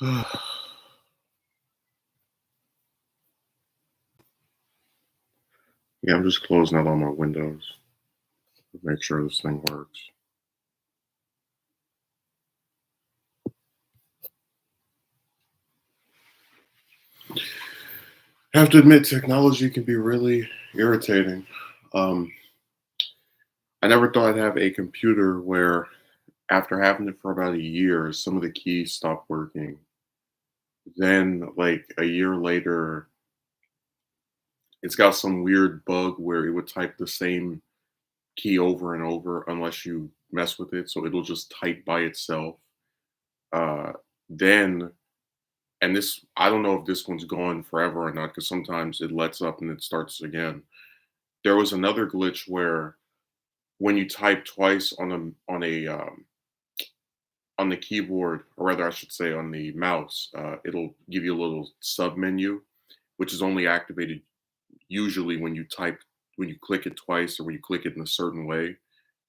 Yeah, I'm just closing out all my windows to make sure this thing works. I have to admit, technology can be really irritating. Um, I never thought I'd have a computer where, after having it for about a year, some of the keys stopped working. Then, like a year later, it's got some weird bug where it would type the same key over and over unless you mess with it. So it'll just type by itself. Uh, then And this, I don't know if this one's gone forever or not, because sometimes it lets up and it starts again. There was another glitch where when you type twice on the keyboard, or rather, I should say, on the mouse, it'll give you a little sub menu, which is only activated usually when you click it twice or when you click it in a certain way.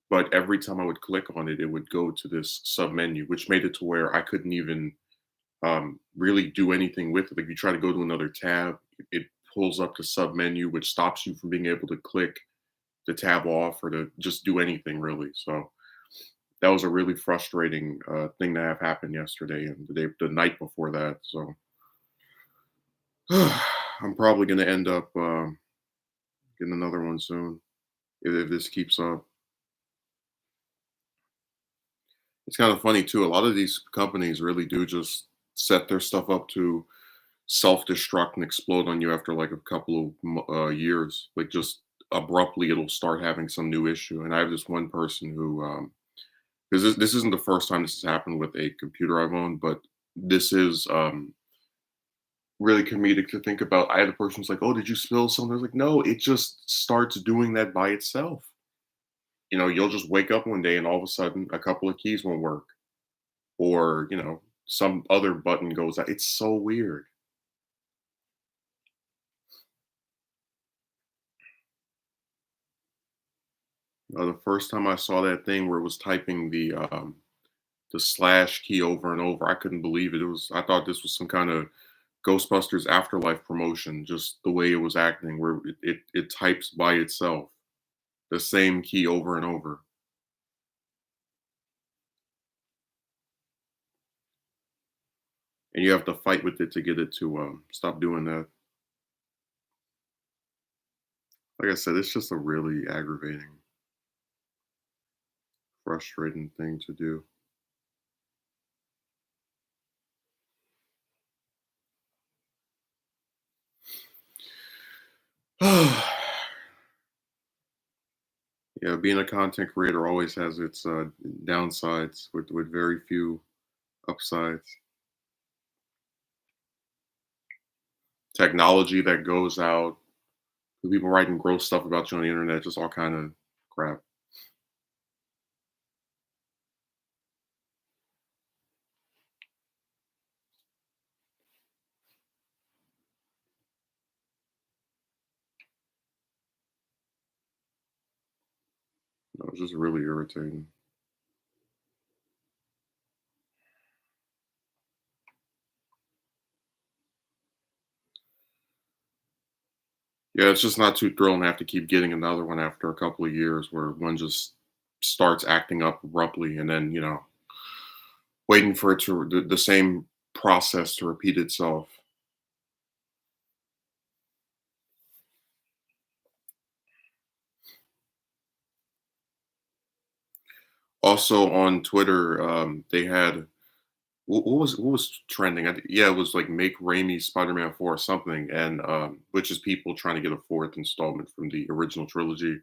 But every time I would click on it, it would go to this sub menu, which made it to where I couldn't even really do anything with it. Like, you try to go to another tab, it pulls up the sub menu, which stops you from being able to click the tab off or to just do anything really. So that was a really frustrating thing to have happen yesterday and the night before that. So I'm probably going to end up getting another one soon if this keeps up. It's kind of funny too. A lot of these companies really do just set their stuff up to self-destruct and explode on you after like a couple of years. Like, just abruptly it'll start having some new issue. And I have this one person who because this isn't the first time this has happened with a computer I've owned, but this is really comedic to think about. I had a person who's like, "Oh, did you spill something?" I was like, "No, it just starts doing that by itself." You'll just wake up one day and all of a sudden a couple of keys won't work, or some other button goes out. It's so weird. The first time I saw that thing where it was typing the slash key over and over, I couldn't believe it. I thought this was some kind of Ghostbusters Afterlife promotion, just the way it was acting, where it types by itself the same key over and over. And you have to fight with it to get it to stop doing that. Like I said, it's just a really aggravating, frustrating thing to do. Yeah, being a content creator always has its downsides with very few upsides. Technology that goes out, people writing gross stuff about you on the internet, just all kind of crap. It's just really irritating. Yeah, it's just not too thrilling to have to keep getting another one after a couple of years where one just starts acting up abruptly, and then waiting for it to the same process to repeat itself. Also on Twitter, they had what was trending? Yeah, it was like make Raimi Spider-Man 4 or something, and which is people trying to get a fourth installment from the original trilogy.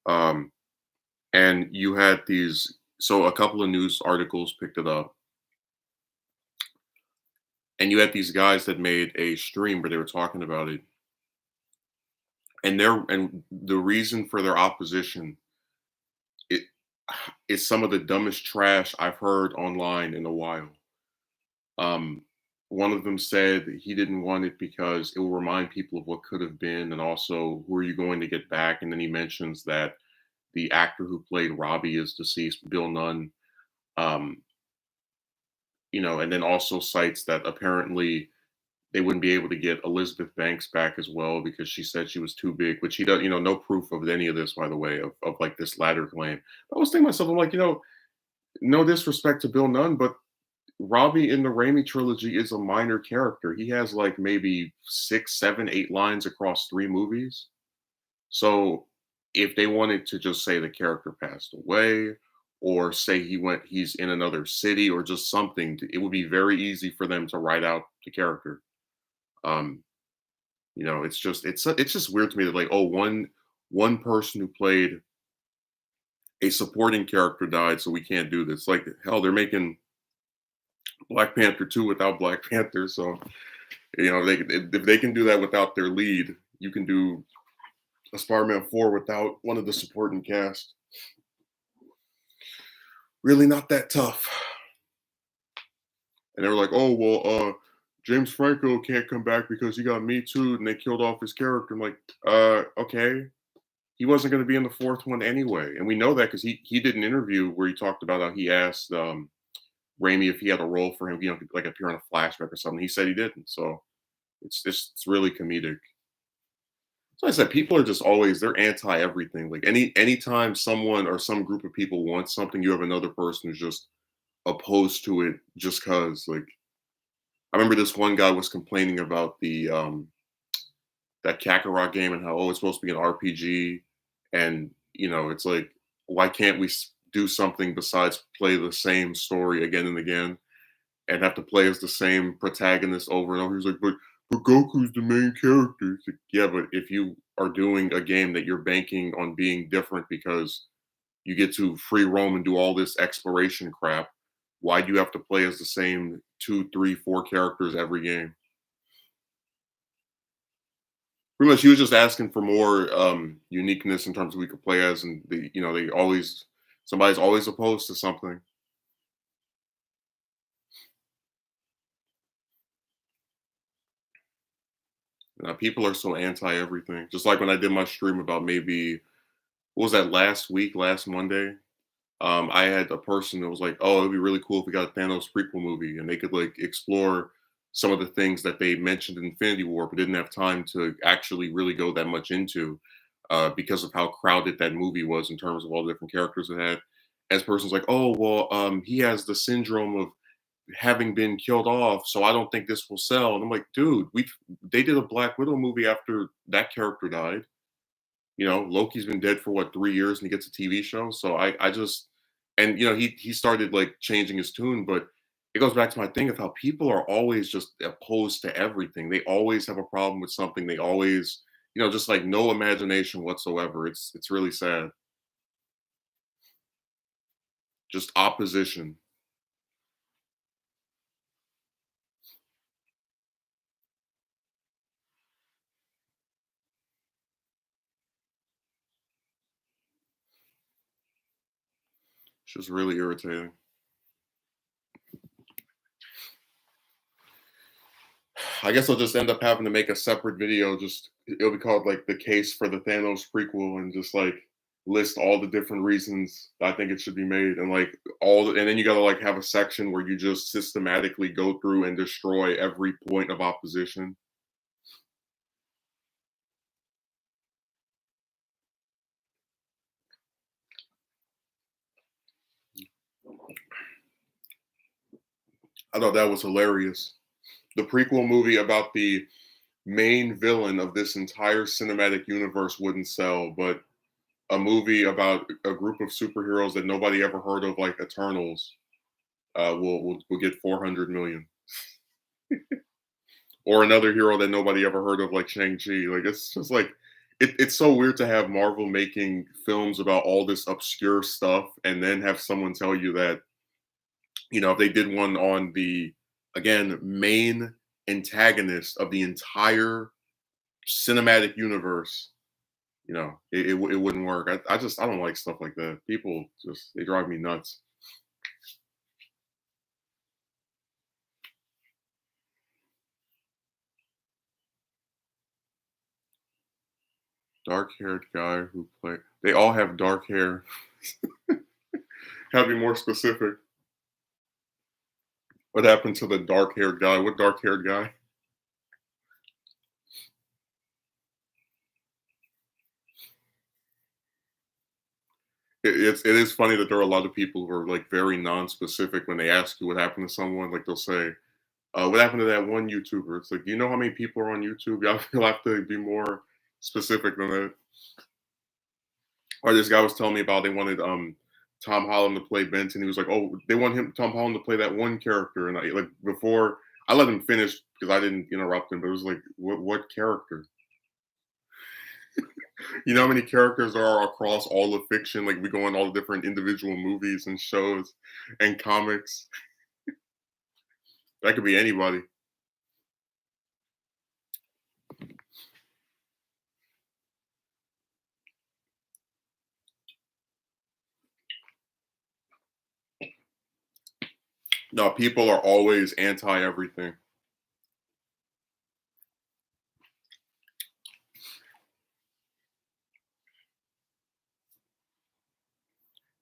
Um, and you had these, so a couple of news articles picked it up, and you had these guys that made a stream where they were talking about it, and the reason for their opposition, it is some of the dumbest trash I've heard online in a while. Um, One of them said that he didn't want it because it will remind people of what could have been, and also who are you going to get back? And then he mentions that the actor who played Robbie is deceased, Bill Nunn. Um, and then also cites that apparently they wouldn't be able to get Elizabeth Banks back as well because she said she was too big, which he does, no proof of any of this, by the way, of like this latter claim. I was thinking to myself, I'm like, no disrespect to Bill Nunn, but Robbie in the Raimi trilogy is a minor character. He has like maybe 6, 7, 8 lines across 3 movies. So if they wanted to just say the character passed away or say he's in another city or just something, it would be very easy for them to write out the character. Um, it's just weird to me that like, oh, one person who played a supporting character died, so we can't do this. Like hell, they're making Black Panther 2 without Black Panther, so if they can do that without their lead, you can do a Spider-Man 4 without one of the supporting cast. Really not that tough. And they were like, oh well, James Franco can't come back because he got Me Too and they killed off his character. I'm like, okay. He wasn't going to be in the 4th one anyway. And we know that because he did an interview where he talked about how he asked Raimi if he had a role for him, like appear on a flashback or something. He said he didn't. So it's really comedic. So I said, people are just always they're anti everything. Like anytime someone or some group of people wants something, you have another person who's just opposed to it just cause. Like I remember this one guy was complaining about the that Kakarot game and how it's supposed to be an RPG, and it's like why can't we do something besides play the same story again and again and have to play as the same protagonist over and over? He's like, but Goku's the main character. It's like, yeah, but if you are doing a game that you're banking on being different because you get to free roam and do all this exploration crap, why do you have to play as the same 2, 3, 4 characters every game? Pretty much, he was just asking for more uniqueness in terms of who we could play as, and they always somebody's always opposed to something. People are so anti everything. Just like when I did my stream about maybe what was that last week, last Monday? I had a person that was like, "Oh, it'd be really cool if we got a Thanos prequel movie, and they could like explore some of the things that they mentioned in Infinity War, but didn't have time to actually really go that much into because of how crowded that movie was in terms of all the different characters it had." As person's like, "Oh, well, he has the syndrome of having been killed off, so I don't think this will sell." And I'm like, "Dude, they did a Black Widow movie after that character died. Loki's been dead for what 3 years, and he gets a TV show. So I just and he started like changing his tune, but it goes back to my thing of how people are always just opposed to everything. They always have a problem with something. They always, just like no imagination whatsoever. It's really sad. Just opposition. It's just really irritating. I guess I'll just end up having to make a separate video. Just it'll be called like the case for the Thanos prequel, and just like list all the different reasons I think it should be made, and like and then you gotta like have a section where you just systematically go through and destroy every point of opposition. I thought that was hilarious. The prequel movie about the main villain of this entire cinematic universe wouldn't sell, but a movie about a group of superheroes that nobody ever heard of, like Eternals, will get 400 million. Or another hero that nobody ever heard of, like Shang-Chi. Like it's just like it's so weird to have Marvel making films about all this obscure stuff, and then have someone tell you that if they did one on the again main antagonist of the entire cinematic universe, it wouldn't work. I don't like stuff like that. People just they drive me nuts. Dark haired guy who play they all have dark hair. Have to be more specific. What happened to the dark-haired guy? What dark-haired guy? It is funny that there are a lot of people who are, like, very non-specific when they ask you what happened to someone, like, they'll say, "What happened to that one YouTuber?" It's like, "Do you know how many people are on YouTube?" You'll have to be more specific than that. Or this guy was telling me about they wanted, Tom Holland to play Benton. He was like, "Oh, they want Tom Holland to play that one character," and I like, before I let him finish because I didn't interrupt him, but it was like, "What character?" You know how many characters there are across all of fiction? Like, we go in all the different individual movies and shows and comics. That could be anybody. No, people are always anti everything.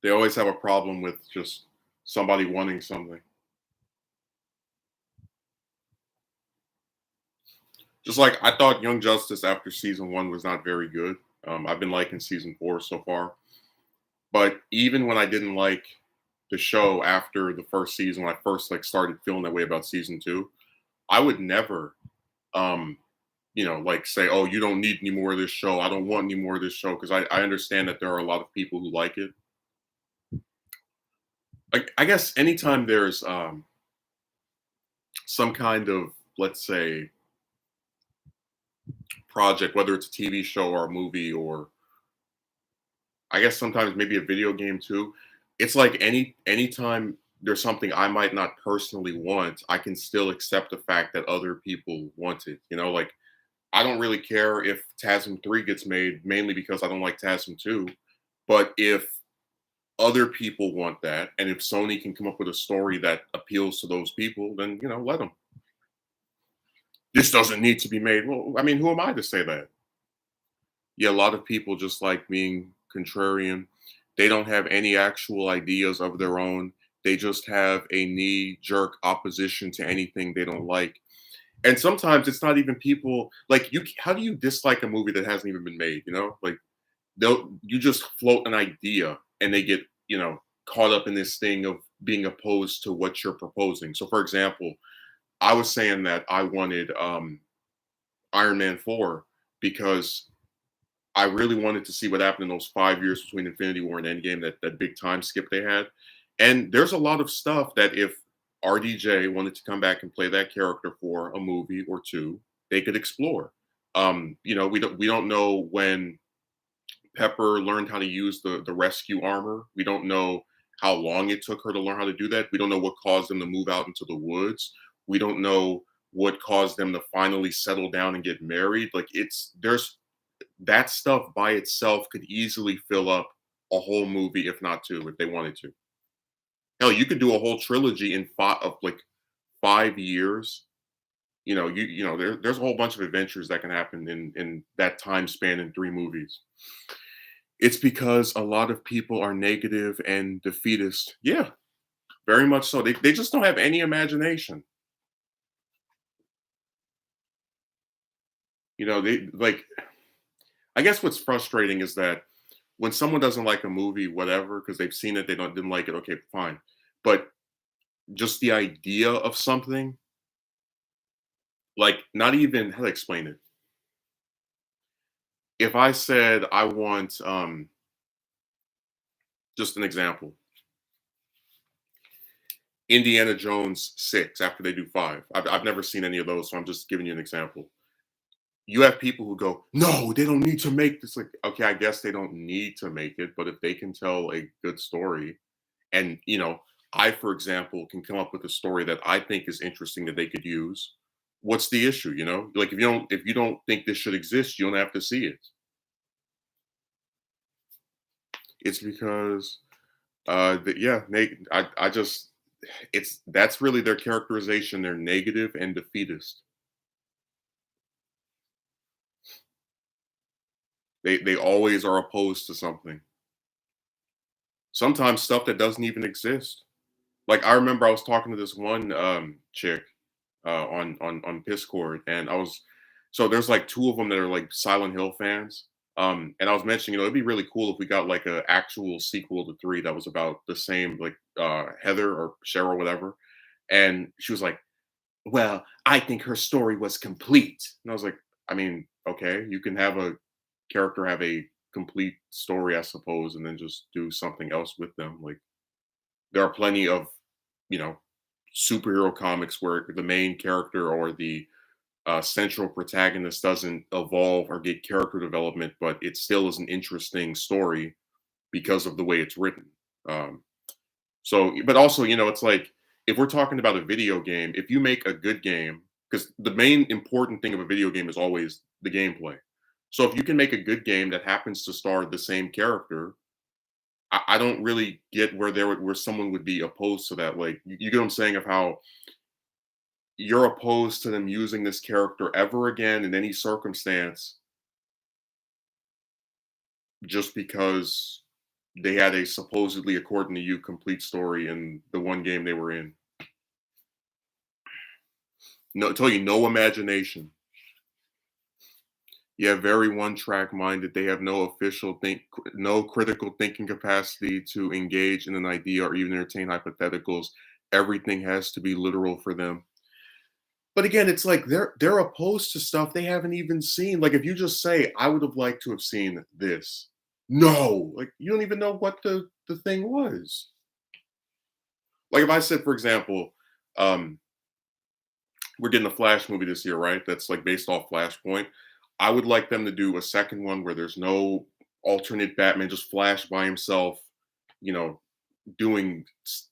They always have a problem with just somebody wanting something. Just like I thought Young Justice after season one was not very good. I've been liking season four so far. But even when I didn't like the show after the first season, when I first like started feeling that way about season two, I would never um like say, "Oh, you don't need any more of this show. I don't want any more of this show," because I understand that there are a lot of people who like it. Like, I guess anytime there's some kind of, let's say, project, whether it's a TV show or a movie, or I guess sometimes maybe a video game too. It's like anytime there's something I might not personally want, I can still accept the fact that other people want it. Like, I don't really care if TASM 3 gets made, mainly because I don't like TASM 2. But if other people want that, and if Sony can come up with a story that appeals to those people, then let them. This doesn't need to be made. Well, I mean, who am I to say that? Yeah, a lot of people just like being contrarian. They don't have any actual ideas of their own. They just have a knee jerk opposition to anything they don't like. And sometimes it's not even people like you. How do you dislike a movie that hasn't even been made? Like, you just float an idea and they get caught up in this thing of being opposed to what you're proposing. So, for example, I was saying that I wanted Iron Man 4 because I really wanted to see what happened in those 5 years between Infinity War and Endgame, that big time skip they had. And there's a lot of stuff that if RDJ wanted to come back and play that character for a movie or two, they could explore. We don't know when Pepper learned how to use the rescue armor. We don't know how long it took her to learn how to do that. We don't know what caused them to move out into the woods. We don't know what caused them to finally settle down and get married. Like, there's that stuff by itself could easily fill up a whole movie, if not two, if they wanted to. Hell, you could do a whole trilogy in 5 years. There's a whole bunch of adventures that can happen in that time span in three movies. It's because a lot of people are negative and defeatist. Yeah, very much so. They just don't have any imagination. They like, I guess what's frustrating is that when someone doesn't like a movie, whatever, because they've seen it, they didn't like it, okay, fine. But just the idea of something, like, not even how to explain it. If I said I want just an example, Indiana Jones 6 after they do 5. I've never seen any of those, so I'm just giving you an example. You have people who go, "No, they don't need to make this." Like, okay, I guess they don't need to make it, but if they can tell a good story, and I, for example, can come up with a story that I think is interesting that they could use. What's the issue? Like, if you don't think this should exist, you don't have to see it. It's because yeah, I just that's really their characterization. They're negative and defeatist. They always are opposed to something. Sometimes stuff that doesn't even exist. Like I remember I was talking to this one chick on Discord, and I was so there's like two of them that are like Silent Hill fans. And I was mentioning, it'd be really cool if we got like a actual sequel to three that was about the same, like Heather or Cheryl, whatever. And she was like, "Well, I think her story was complete." And I was like, "I mean, okay, you can have a character have a complete story, I suppose, and then just do something else with them. Like there are plenty of, you know, superhero comics where the main character or the central protagonist doesn't evolve or get character development, but it still is an interesting story because of the way it's written. Um, so, but also, it's like if we're talking about a video game, if you make a good game, because the main important thing of a video game is always the gameplay. So, if you can make a good game that happens to star the same character, I don't really get where someone would be opposed to that. Like, you get what I'm saying of how you're opposed to them using this character ever again in any circumstance just because they had a supposedly, according to you, complete story in the one game they were in. No, tell you no imagination. Yeah, very one-track minded. They have no critical thinking capacity to engage in an idea or even entertain hypotheticals. Everything has to be literal for them. But again, it's like they're opposed to stuff they haven't even seen. Like if you just say, "I would have liked to have seen this," no, like you don't even know what the thing was. Like if I said, for example, um, we're getting a Flash movie this year, right? That's like based off Flashpoint. I would like them to do a second one where there's no alternate Batman, just Flash by himself, you know, doing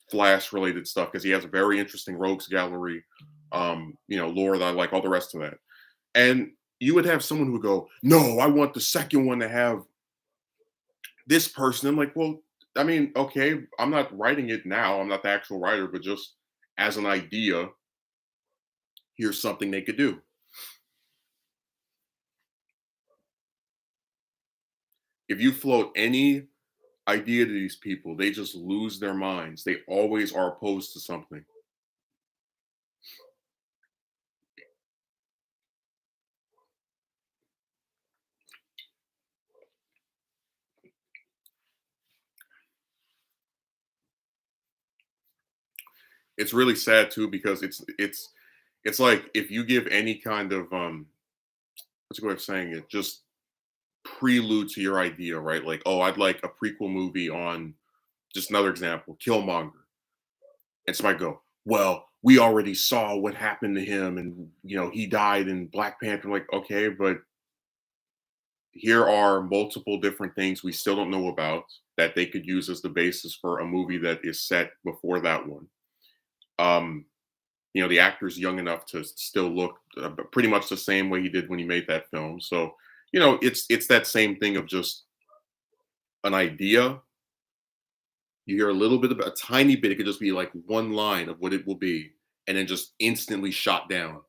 Flash related stuff because he has a very interesting rogues gallery, lore that I like, all the rest of that. And you would have someone who would go, "No, I want the second one to have this person." I'm like, well, I mean, okay, I'm not writing it now. I'm not the actual writer, but just as an idea, here's something they could do. If you float any idea to these people, they just lose their minds. They always are opposed to something. It's really sad too because it's like if you give any kind of what's a good way of saying it, just prelude to your idea, right? Like, oh, I'd like a prequel movie on just another example, Killmonger. And somebody go, well, we already saw what happened to him, and he died in Black Panther. I'm like, okay, but here are multiple different things we still don't know about that they could use as the basis for a movie that is set before that one. Um, the actor's young enough to still look pretty much the same way he did when he made that film. So, it's that same thing of just an idea. You hear a little bit of a tiny bit. It could just be like one line of what it will be, and then just instantly shot down.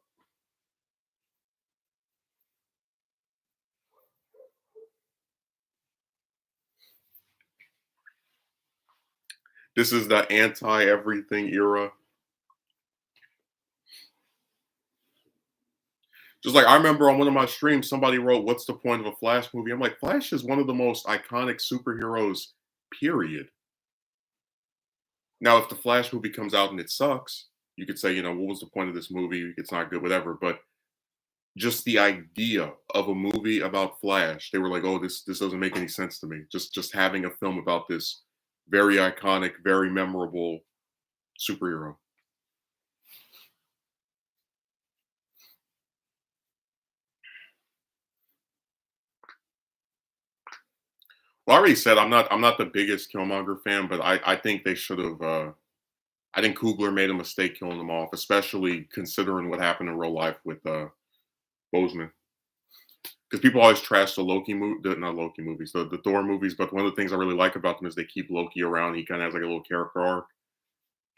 This is the anti everything era. Just like I remember on one of my streams, somebody wrote, "What's the point of a Flash movie?" I'm like, Flash is one of the most iconic superheroes, period. Now, if the Flash movie comes out and it sucks, you could say, what was the point of this movie? It's not good, whatever. But just the idea of a movie about Flash, they were like, "Oh, this doesn't make any sense to me." Just having a film about this very iconic, very memorable superhero. Well, I already said I'm not the biggest Killmonger fan, but I think they should have. I think Coogler made a mistake killing them off, especially considering what happened in real life with Bozeman. Because people always trash the Loki movie, not Loki movies, the Thor movies. But one of the things I really like about them is they keep Loki around. He kind of has like a little character arc.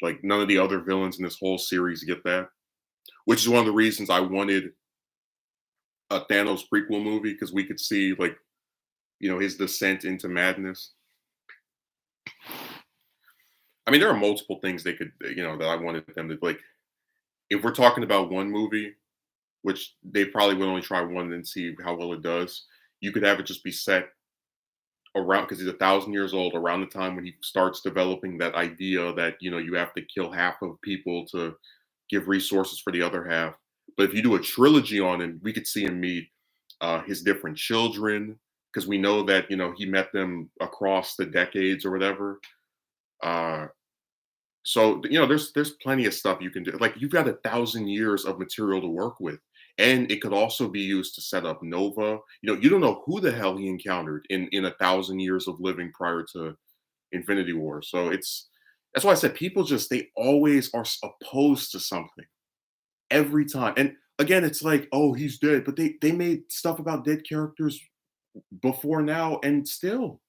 Like none of the other villains in this whole series get that, which is one of the reasons I wanted a Thanos prequel movie because we could see like his descent into madness. I mean, there are multiple things they could, that I wanted them to like. If we're talking about one movie, which they probably would only try one and see how well it does, you could have it just be set around because he's 1,000 years old, around the time when he starts developing that idea that you have to kill half of people to give resources for the other half. But if you do a trilogy on him, we could see him meet his different children because we know that he met them across the decades or whatever. Uh, so there's plenty of stuff you can do. Like you've got 1,000 years of material to work with, and it could also be used to set up Nova. You don't know who the hell he encountered in 1,000 years of living prior to Infinity War. So that's why I said people just they always are opposed to something every time. And again, it's like, oh, he's dead, but they made stuff about dead characters before now, and still.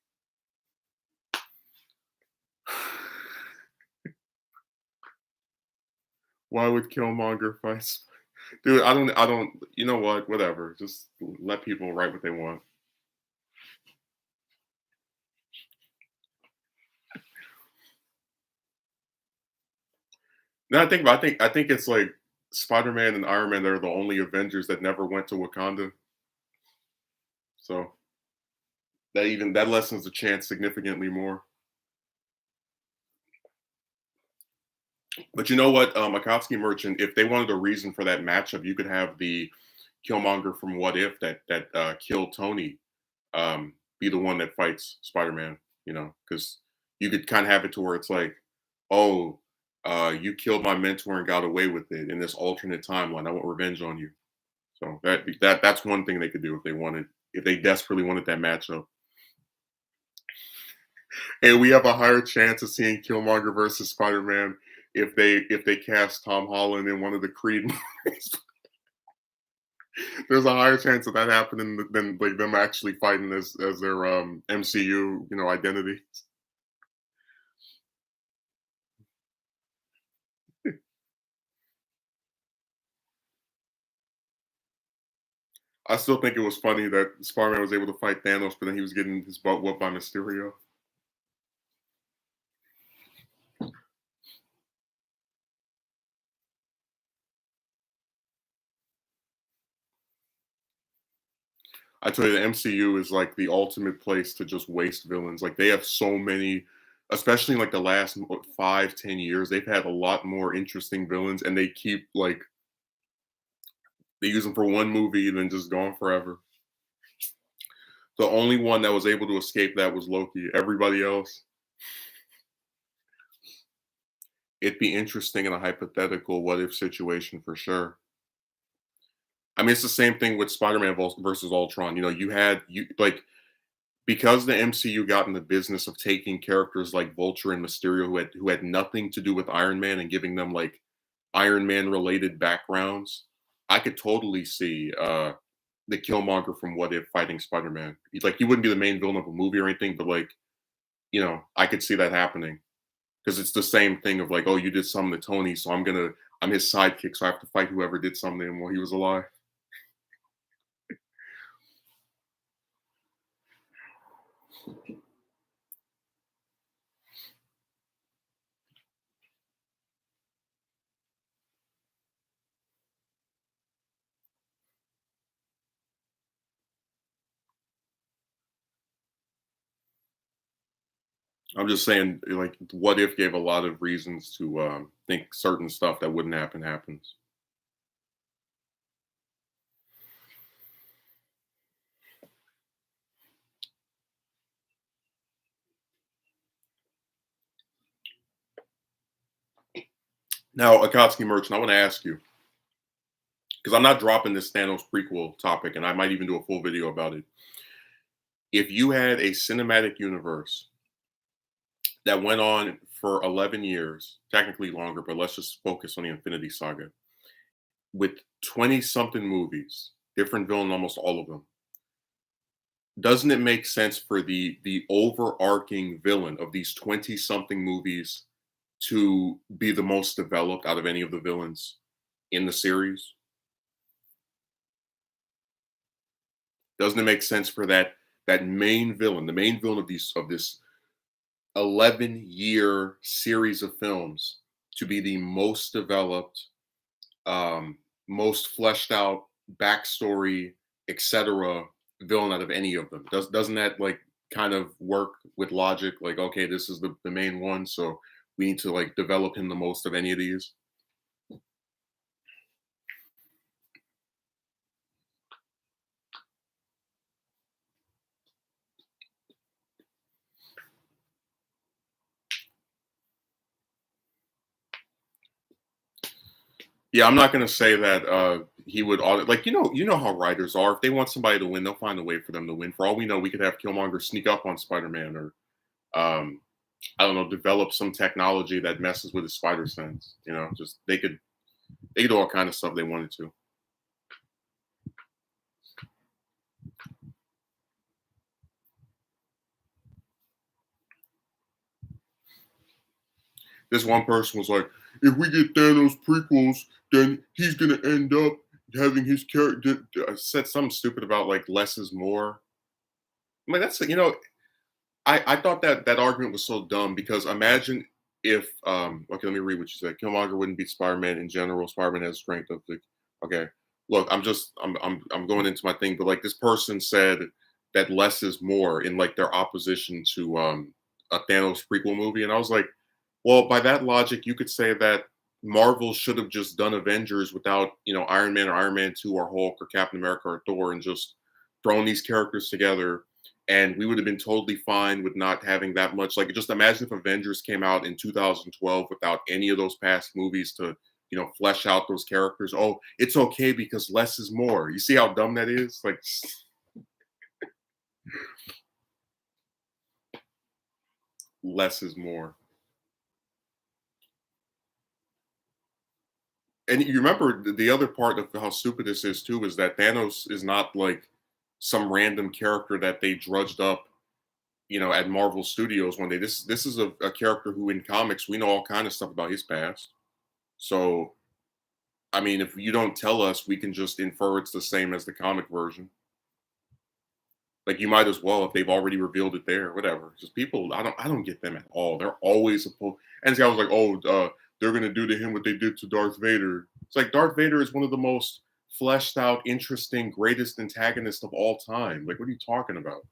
Why would Killmonger fight? Dude, I don't. You know what? Whatever. Just let people write what they want. Now I think about, I think it's like Spider-Man and Iron Man. They're the only Avengers that never went to Wakanda. So that lessens the chance significantly more. But you know what, Akatsuki Merchant, if they wanted a reason for that matchup, you could have the Killmonger from What If that killed Tony be the one that fights Spider-Man. Because you could kind of have it to where it's like, oh, you killed my mentor and got away with it in this alternate timeline. I want revenge on you. So that's one thing they could do if they desperately wanted that matchup. And we have a higher chance of seeing Killmonger versus Spider-Man if they cast Tom Holland in one of the Creed movies. There's a higher chance of that happening than like them actually fighting as their MCU identity. I still think it was funny that Spider-Man was able to fight Thanos, but then he was getting his butt whooped by Mysterio. I tell you, the MCU is like the ultimate place to just waste villains. Like they have so many, especially in like the last 5, 10 years, they've had a lot more interesting villains, and they keep like they use them for one movie and then just gone forever. The only one that was able to escape that was Loki. Everybody else, it'd be interesting in a hypothetical what if situation for sure. I mean, it's the same thing with Spider-Man versus Ultron. You like because the MCU got in the business of taking characters like Vulture and Mysterio who had nothing to do with Iron Man and giving them like Iron Man related backgrounds. I could totally see the Killmonger from What If fighting Spider-Man. Like he wouldn't be the main villain of a movie or anything, but like I could see that happening because it's the same thing of like, oh, you did something to Tony, so I'm his sidekick, so I have to fight whoever did something to him while he was alive. I'm just saying, like, What If gave a lot of reasons to think certain stuff that wouldn't happen happens. Now, Akatsuki Merchant, I want to ask you because I'm not dropping this Thanos prequel topic, and I might even do a full video about it. If you had a cinematic universe that went on for 11 years, technically longer, but let's just focus on the Infinity Saga, with 20 something movies, different villain, almost all of them, doesn't it make sense for the overarching villain of these 20 something movies to be the most developed out of any of the villains in the series? Doesn't it make sense for that main villain, the main villain of this 11-year series of films to be the most developed, most fleshed out backstory, etc. villain out of any of them. Doesn't that like kind of work with logic? Like, okay, this is the main one, so we need to like develop him the most of any of these. Yeah, I'm not gonna say that he would audit like you know how writers are. If they want somebody to win, they'll find a way for them to win. For all we know, we could have Killmonger sneak up on Spider-Man or um I don't know, develop some technology that messes with his spider sense. You know, just they could do all kind of stuff they wanted to. This one person was like, if we get Thanos prequels, then he's gonna end up having his character said something stupid about like less is more. I mean, that's I thought that that argument was so dumb because imagine if okay, let me read what you said. Killmonger wouldn't beat Spider-Man in general. Spider-Man has strength of the okay. Look, I'm going into my thing, but like this person said that less is more in like their opposition to a Thanos prequel movie, and I was like, well, by that logic, you could say that Marvel should have just done Avengers without Iron Man or Iron Man 2 or Hulk or Captain America or Thor and just thrown these characters together and we would have been totally fine with not having that much. Like, just imagine if Avengers came out in 2012 without any of those past movies to, flesh out those characters. Oh, it's okay because less is more. You see how dumb that is? Like, less is more. And you remember the other part of how stupid this is too is that Thanos is not like some random character that they drudged up, at Marvel Studios one day. This is a character who in comics we know all kind of stuff about his past. So I mean, if you don't tell us, we can just infer it's the same as the comic version. Like you might as well if they've already revealed it there, whatever. Just people, I don't get them at all. They're always supposed. And this guy was like, oh, they're gonna do to him what they did to Darth Vader. It's like Darth Vader is one of the most fleshed out, interesting, greatest antagonist of all time. Like, what are you talking about?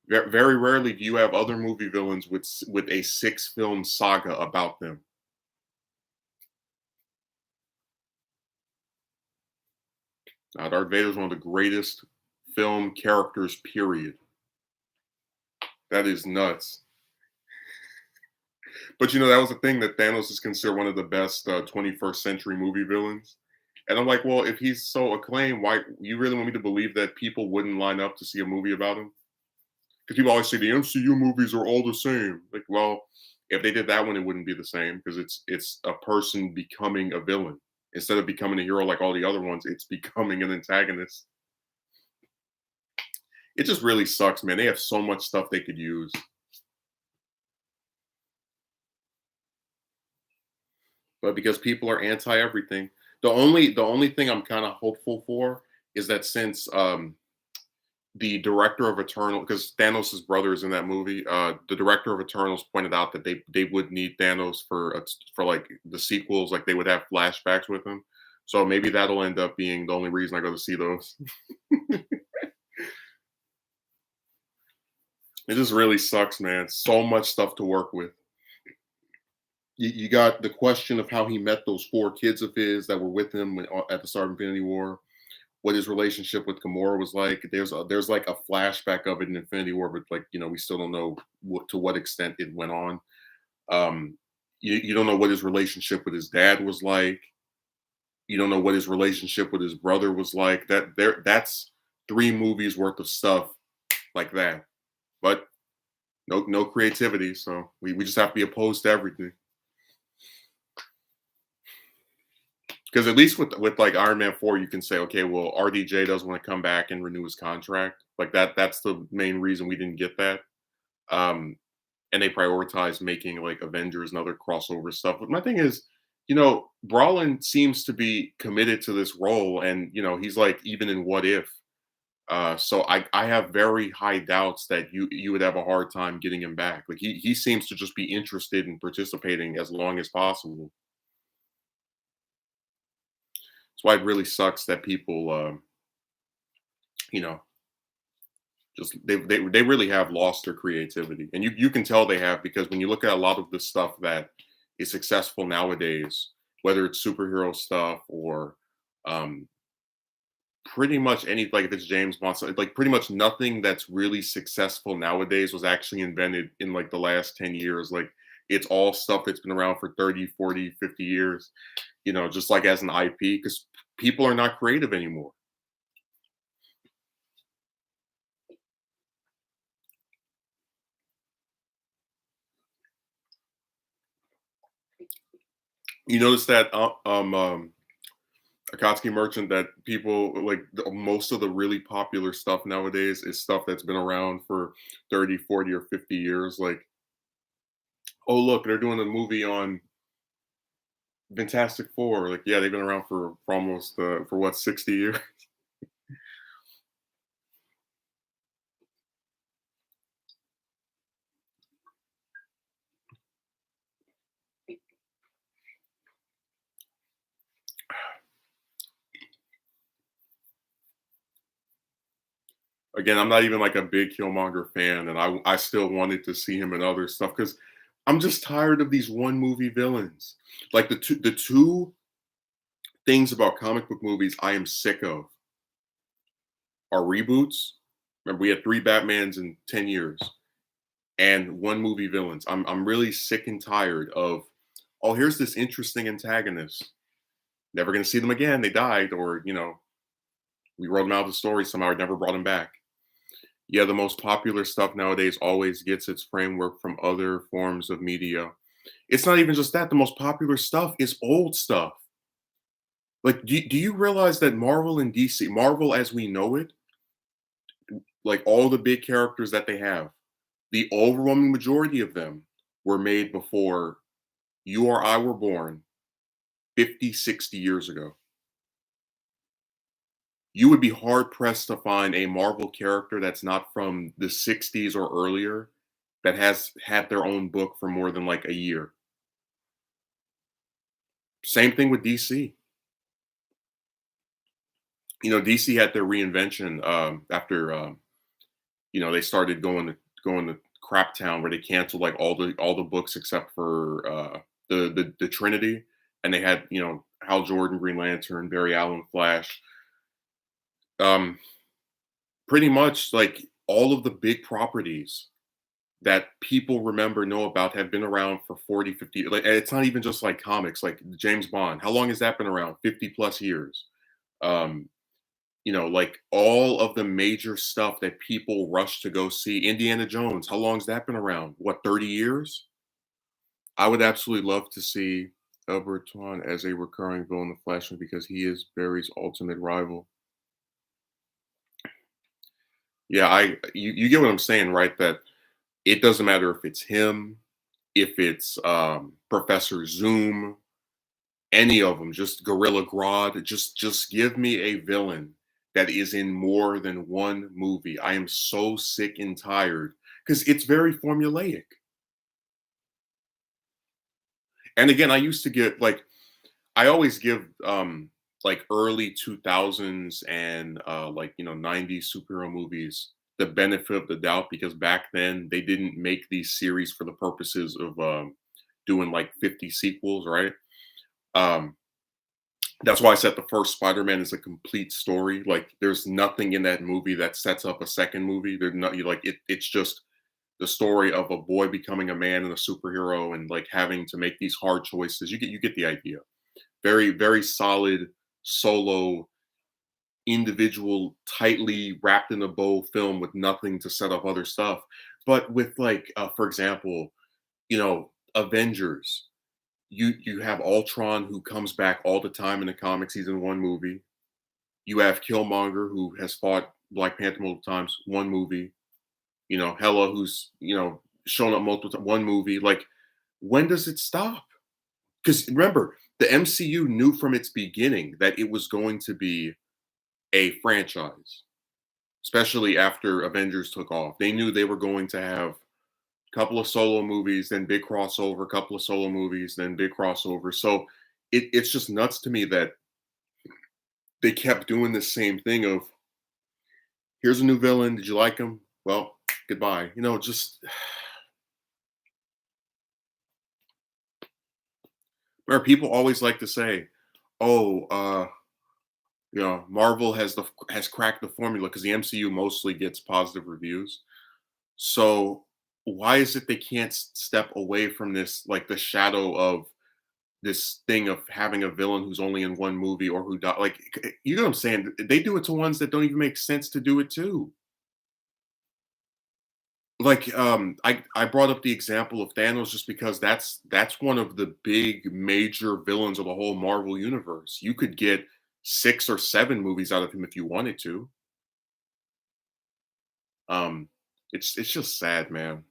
Very rarely do you have other movie villains with a 6 film saga about them. Darth Vader is one of the greatest film characters, period. That is nuts. But that was the thing that Thanos is considered one of the best 21st century movie villains. And I'm like, well, if he's so acclaimed, why you really want me to believe that people wouldn't line up to see a movie about him? Because people always say the MCU movies are all the same. Like, well, if they did that one, it wouldn't be the same because it's a person becoming a villain instead of becoming a hero like all the other ones. It's becoming an antagonist. It just really sucks, man. They have so much stuff they could use. But because people are anti everything, the only thing I'm kind of hopeful for is that since the director of Eternal, because Thanos' brother is in that movie, the director of Eternals pointed out that they would need Thanos for like the sequels, like they would have flashbacks with him. So maybe that'll end up being the only reason I go to see those. It just really sucks, man. So much stuff to work with. You got the question of how he met those 4 kids of his that were with him at the start of Infinity War. What his relationship with Gamora was like. There's like a flashback of it in Infinity War, but like we still don't know to what extent it went on. Um, you don't know what his relationship with his dad was like. You don't know what his relationship with his brother was like. That's 3 movies worth of stuff like that. But no creativity, so we just have to be opposed to everything. Because at least with like Iron Man 4, you can say, okay, well, RDJ doesn't want to come back and renew his contract. Like that's the main reason we didn't get that. Um, and they prioritize making like Avengers and other crossover stuff. But my thing is, Brolin seems to be committed to this role, and he's like even in What If. So I have very high doubts that you would have a hard time getting him back. Like he seems to just be interested in participating as long as possible. That's why it really sucks that people, you know, just they really have lost their creativity, and you can tell they have because when you look at a lot of the stuff that is successful nowadays, whether it's superhero stuff or um, pretty much any like if it's James Bond, like pretty much nothing that's really successful nowadays was actually invented in like the last 10 years. Like it's all stuff that's been around for 30, 40, 50 years, just like as an IP because people are not creative anymore. You notice that Akatsuki Merchant that people like most of the really popular stuff nowadays is stuff that's been around for 30, 40, or 50 years. Like, oh look, they're doing a movie on Fantastic Four. Like, yeah, they've been around for almost for what 60 years. Again, I'm not even like a big Killmonger fan, and I still wanted to see him in other stuff because I'm just tired of these one movie villains. Like the two things about comic book movies I am sick of are reboots. Remember, we had three Batmans in 10 years and one movie villains. I'm really sick and tired of, oh, here's this interesting antagonist. Never gonna see them again. They died, or we wrote them out of the story somehow. I never brought them back. Yeah, the most popular stuff nowadays always gets its framework from other forms of media. It's not even just that. The most popular stuff is old stuff. Like, do you realize that Marvel and DC, Marvel as we know it, like all the big characters that they have, the overwhelming majority of them were made before you or I were born 50, 60 years ago. You would be hard pressed to find a Marvel character that's not from the 60s or earlier that has had their own book for more than like a year. Same thing with DC. DC had their reinvention after they started going to crap town where they canceled like all the books except for the Trinity, and they had Hal Jordan, Green Lantern, Barry Allen, Flash. Um, Pretty much like all of the big properties that people remember know about have been around for 40, 50. Like, and it's not even just like comics, like James Bond. How long has that been around? 50 plus years. Um, like all of the major stuff that people rush to go see. Indiana Jones, how long's that been around? What, 30 years? I would absolutely love to see Albert Twan as a recurring villain in the Flash movie because he is Barry's ultimate rival. Yeah, you get what I'm saying, right? That it doesn't matter if it's him, if it's Professor Zoom, any of them, just Gorilla Grodd, just give me a villain that is in more than one movie. I am so sick and tired because it's very formulaic. And again, I used to get like I always give like early 2000s and like 90s superhero movies the benefit of the doubt because back then they didn't make these series for the purposes of doing like 50 sequels, right? Um that's why I said the first Spider-Man is a complete story. Like there's nothing in that movie that sets up a second movie. There's not you like it's just the story of a boy becoming a man and a superhero and like having to make these hard choices. You get the idea. Very, very solid solo, individual, tightly wrapped in a bow film with nothing to set up other stuff. But with like, for example, Avengers. You have Ultron who comes back all the time in the comics. He's in one movie. You have Killmonger who has fought Black Panther multiple times. One movie. Hela who's shown up multiple times. One movie. Like, when does it stop? Because remember, the MCU knew from its beginning that it was going to be a franchise. especially after Avengers took off. They knew they were going to have a couple of solo movies, then big crossover, a couple of solo movies, then big crossover. So it's just nuts to me that they kept doing the same thing of here's a new villain. Did you like him? Well, goodbye. Just where people always like to say, "Oh, Marvel has cracked the formula," because the MCU mostly gets positive reviews. So why is it they can't step away from this, like the shadow of this thing of having a villain who's only in one movie or who died? Like, you know what I'm saying? They do it to ones that don't even make sense to do it to. Like, I brought up the example of Thanos just because that's one of the big major villains of the whole Marvel universe. You could get 6 or 7 movies out of him if you wanted to. Um, it's just sad, man.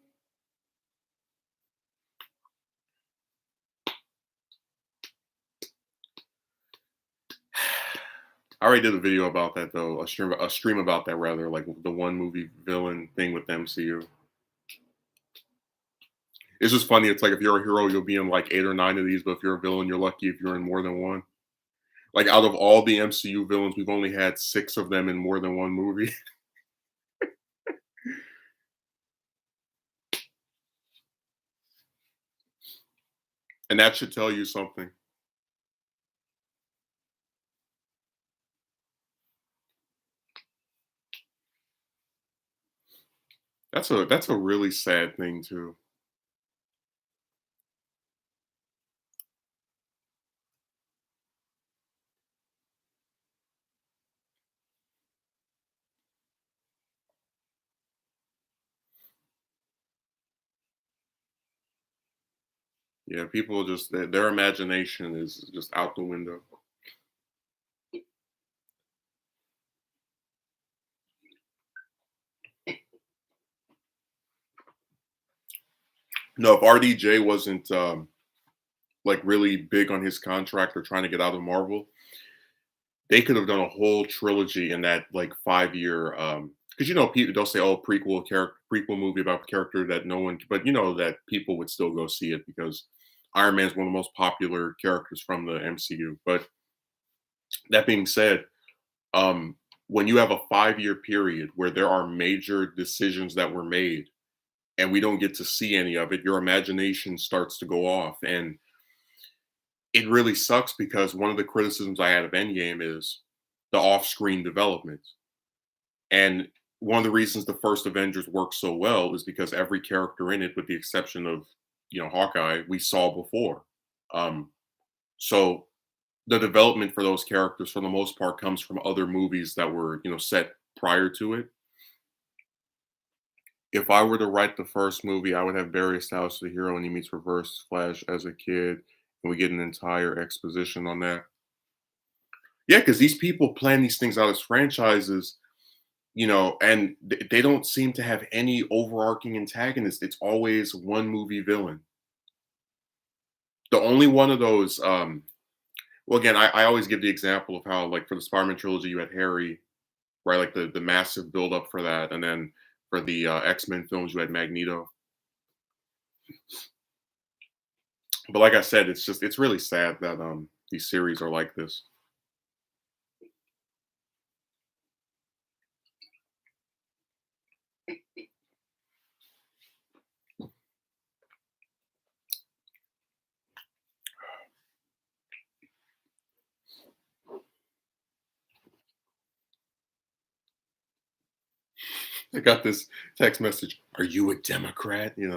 I already did a video about that though, a stream about that rather, like the one movie villain thing with the MCU. It's just funny. It's like if you're a hero, you'll be in like 8 or 9 of these, but if you're a villain, you're lucky if you're in more than one. Like out of all the MCU villains, we've only had 6 of them in more than one movie. And that should tell you something. That's a really sad thing too. Yeah, people just their imagination is just out the window. No, if RDJ wasn't like really big on his contract or trying to get out of Marvel, they could have done a whole trilogy in that like 5 year because people they'll say, oh, prequel movie about a character that no one, but that people would still go see it because Iron Man's one of the most popular characters from the MCU. But that being said, um when you have a 5 year period where there are major decisions that were made and we don't get to see any of it, your imagination starts to go off. And it really sucks because one of the criticisms I had of Endgame is the off-screen development. And one of the reasons the first Avengers worked so well is because every character in it, with the exception of Hawkeye, we saw before. Um, so the development for those characters, for the most part, comes from other movies that were set prior to it. If I were to write the first movie, I would have Barry Styles the hero and he meets Reverse Flash as a kid, and we get an entire exposition on that. Yeah, because these people plan these things out as franchises, and they don't seem to have any overarching antagonist. It's always one movie villain. The only one of those, well, again, I always give the example of how, like, for the Spider-Man trilogy, you had Harry, right? Like the massive build up for that, and then for the X-Men films, you had Magneto. But like I said, it's really sad that these series are like this. I got this text message. Are you a Democrat? And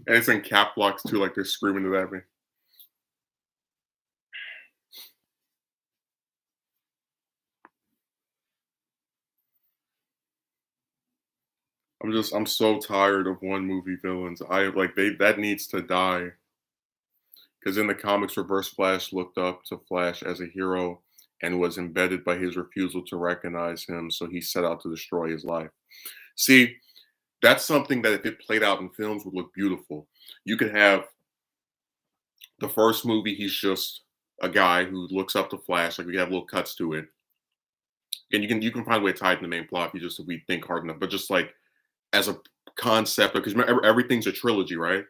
it's in cap locks too, like they're screaming it at me. I'm so tired of one movie villains. I like they that needs to die. Because in the comics, Reverse Flash looked up to Flash as a hero and was embedded by his refusal to recognize him, so he set out to destroy his life. See, that's something that if it played out in films would look beautiful. You could have the first movie, he's just a guy who looks up to Flash, like we have little cuts to it. And you can find a way to tie it in the main plot if we think hard enough. But just like as a concept, because everything's a trilogy, right?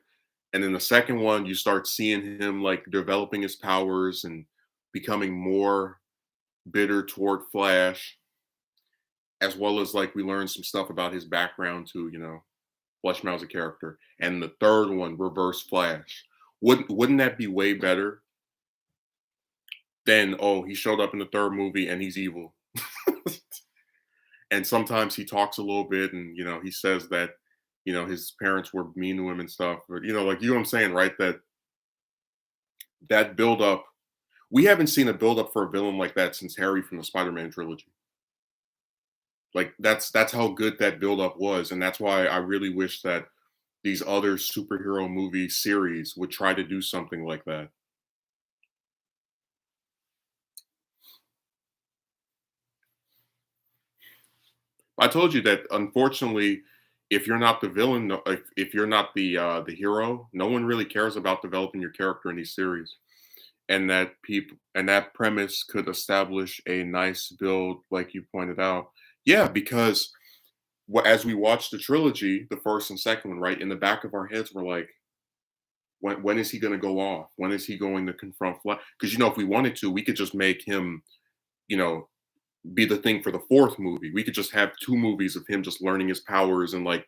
And then the second one, you start seeing him like developing his powers and becoming more bitter toward Flash, as well as like we learn some stuff about his background to, flesh him out as a character. And the third one, Reverse Flash. Wouldn't that be way better than, oh, he showed up in the third movie and he's evil? And sometimes he talks a little bit and he says that his parents were mean to him and stuff, but like what I'm saying, right? That build up, we haven't seen a build up for a villain like that since Harry from the Spider-Man trilogy. Like that's how good that build up was, and that's why I really wish that these other superhero movie series would try to do something like that. I told you that unfortunately, if you're not the villain, if you're not the hero, no one really cares about developing your character in these series. And that premise could establish a nice build, like you pointed out. Yeah, because as we watch the trilogy, the first and second one, right, in the back of our heads, we're like, when is he going to go off? When is he going to confront Flash? Because if we wanted to, we could just make him, you know, be the thing for the fourth movie. We could just have two movies of him just learning his powers and like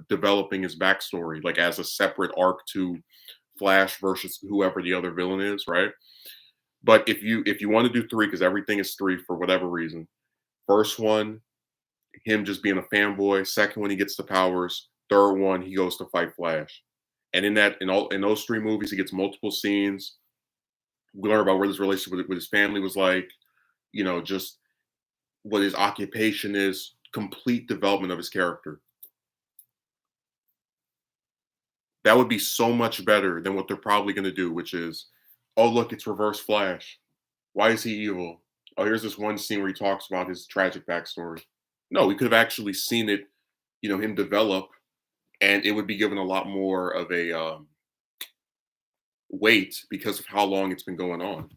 developing his backstory, like as a separate arc to Flash versus whoever the other villain is, right? But if you want to do three, because everything is three for whatever reason, first one, him just being a fanboy. Second one, he gets the powers. Third one, he goes to fight Flash. And in those three movies, he gets multiple scenes. We learn about where his relationship with his family was like, just what his occupation is, complete development of his character. That would be so much better than what they're probably going to do, which is, oh, look, it's Reverse Flash. Why is he evil? Oh, here's this one scene where he talks about his tragic backstory. No, we could have actually seen it, him develop, and it would be given a lot more of a weight because of how long it's been going on.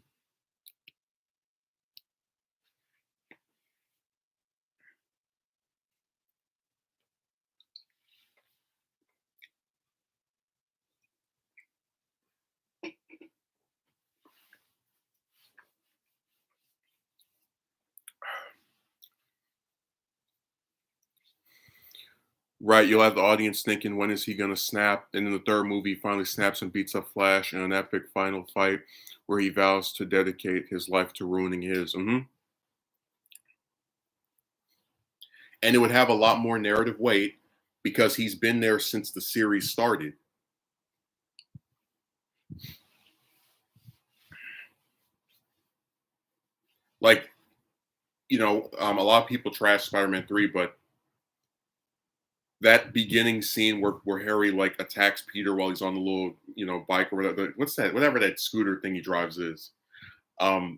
Right, you'll have the audience thinking, when is he going to snap? And in the third movie, he finally snaps and beats up Flash in an epic final fight where he vows to dedicate his life to ruining his. And it would have a lot more narrative weight because he's been there since the series started. Like, a lot of people trash Spider-Man 3, but that beginning scene where Harry like attacks Peter while he's on the little, bike or whatever, what's that, whatever that scooter thing he drives is, um,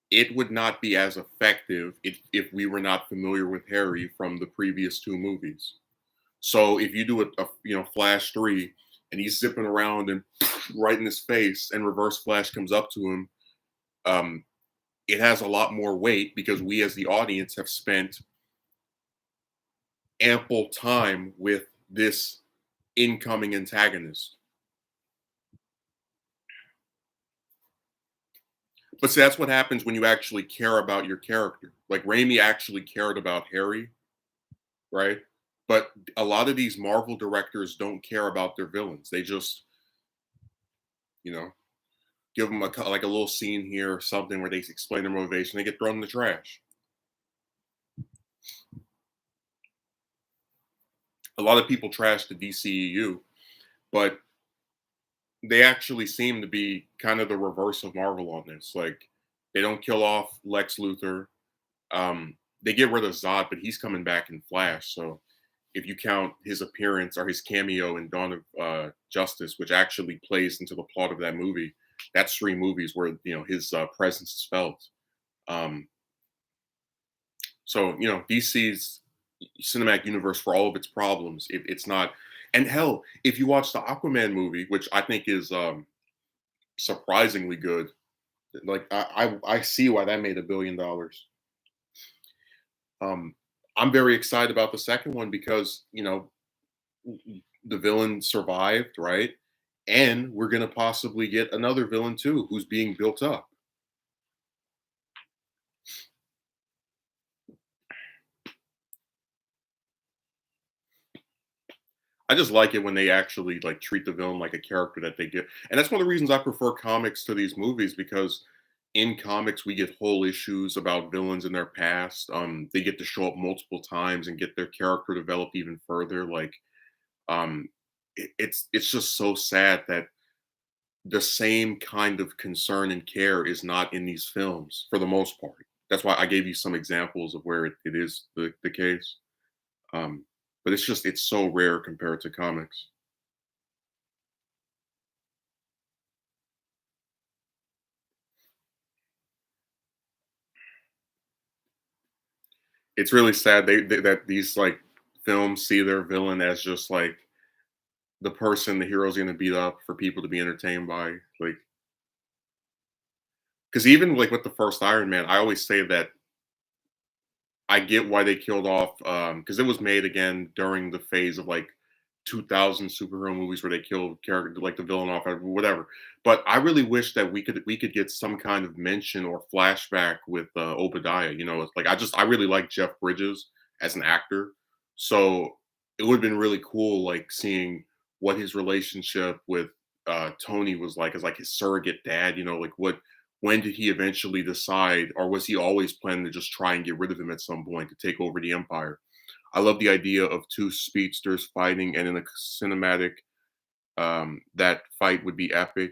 it would not be as effective if we were not familiar with Harry from the previous two movies. So if you do Flash 3 and he's zipping around and right in his face and Reverse Flash comes up to him, um, it has a lot more weight because we as the audience have spent ample time with this incoming antagonist. But see, that's what happens when you actually care about your character. Like Raimi actually cared about Harry, right? But a lot of these Marvel directors don't care about their villains. They just, you know, give them like a little scene here or something where they explain their motivation. They get thrown in the trash. A lot of people trash the DCEU, but they actually seem to be kind of the reverse of Marvel on this. Like they don't kill off Lex Luthor. They get rid of Zod, but he's coming back in Flash. So if you count his appearance or his cameo in Dawn of Justice, which actually plays into the plot of that movie, that's three movies where his presence is felt. Um, so DC's cinematic universe, for all of its problems, it's not. And hell, if you watch the Aquaman movie, which I think is surprisingly good, like I see why that made $1 billion. Um, I'm very excited about the second one because the villain survived, right? And we're gonna possibly get another villain too, who's being built up. I just like it when they actually like treat the villain like a character that they get, and that's one of the reasons I prefer comics to these movies because in comics we get whole issues about villains in their past. They get to show up multiple times and get their character developed even further. Like, um, it's just so sad that the same kind of concern and care is not in these films for the most part. That's why I gave you some examples of where it is the case. Um, but it's so rare compared to comics. It's really sad that these like films see their villain as just like the person the hero's gonna beat up for people to be entertained by. Like, because even like with the first Iron Man, I always say that I get why they killed off because it was made again during the phase of like 2000 superhero movies where they killed character like the villain off or whatever. But I really wish that we could get some kind of mention or flashback with Obadiah. It's like I really like Jeff Bridges as an actor, so it would have been really cool like seeing what his relationship with Tony was like as like his surrogate dad. Like what when did he eventually decide, or was he always planning to just try and get rid of him at some point to take over the empire? I love the idea of two speedsters fighting, and in a cinematic, that fight would be epic.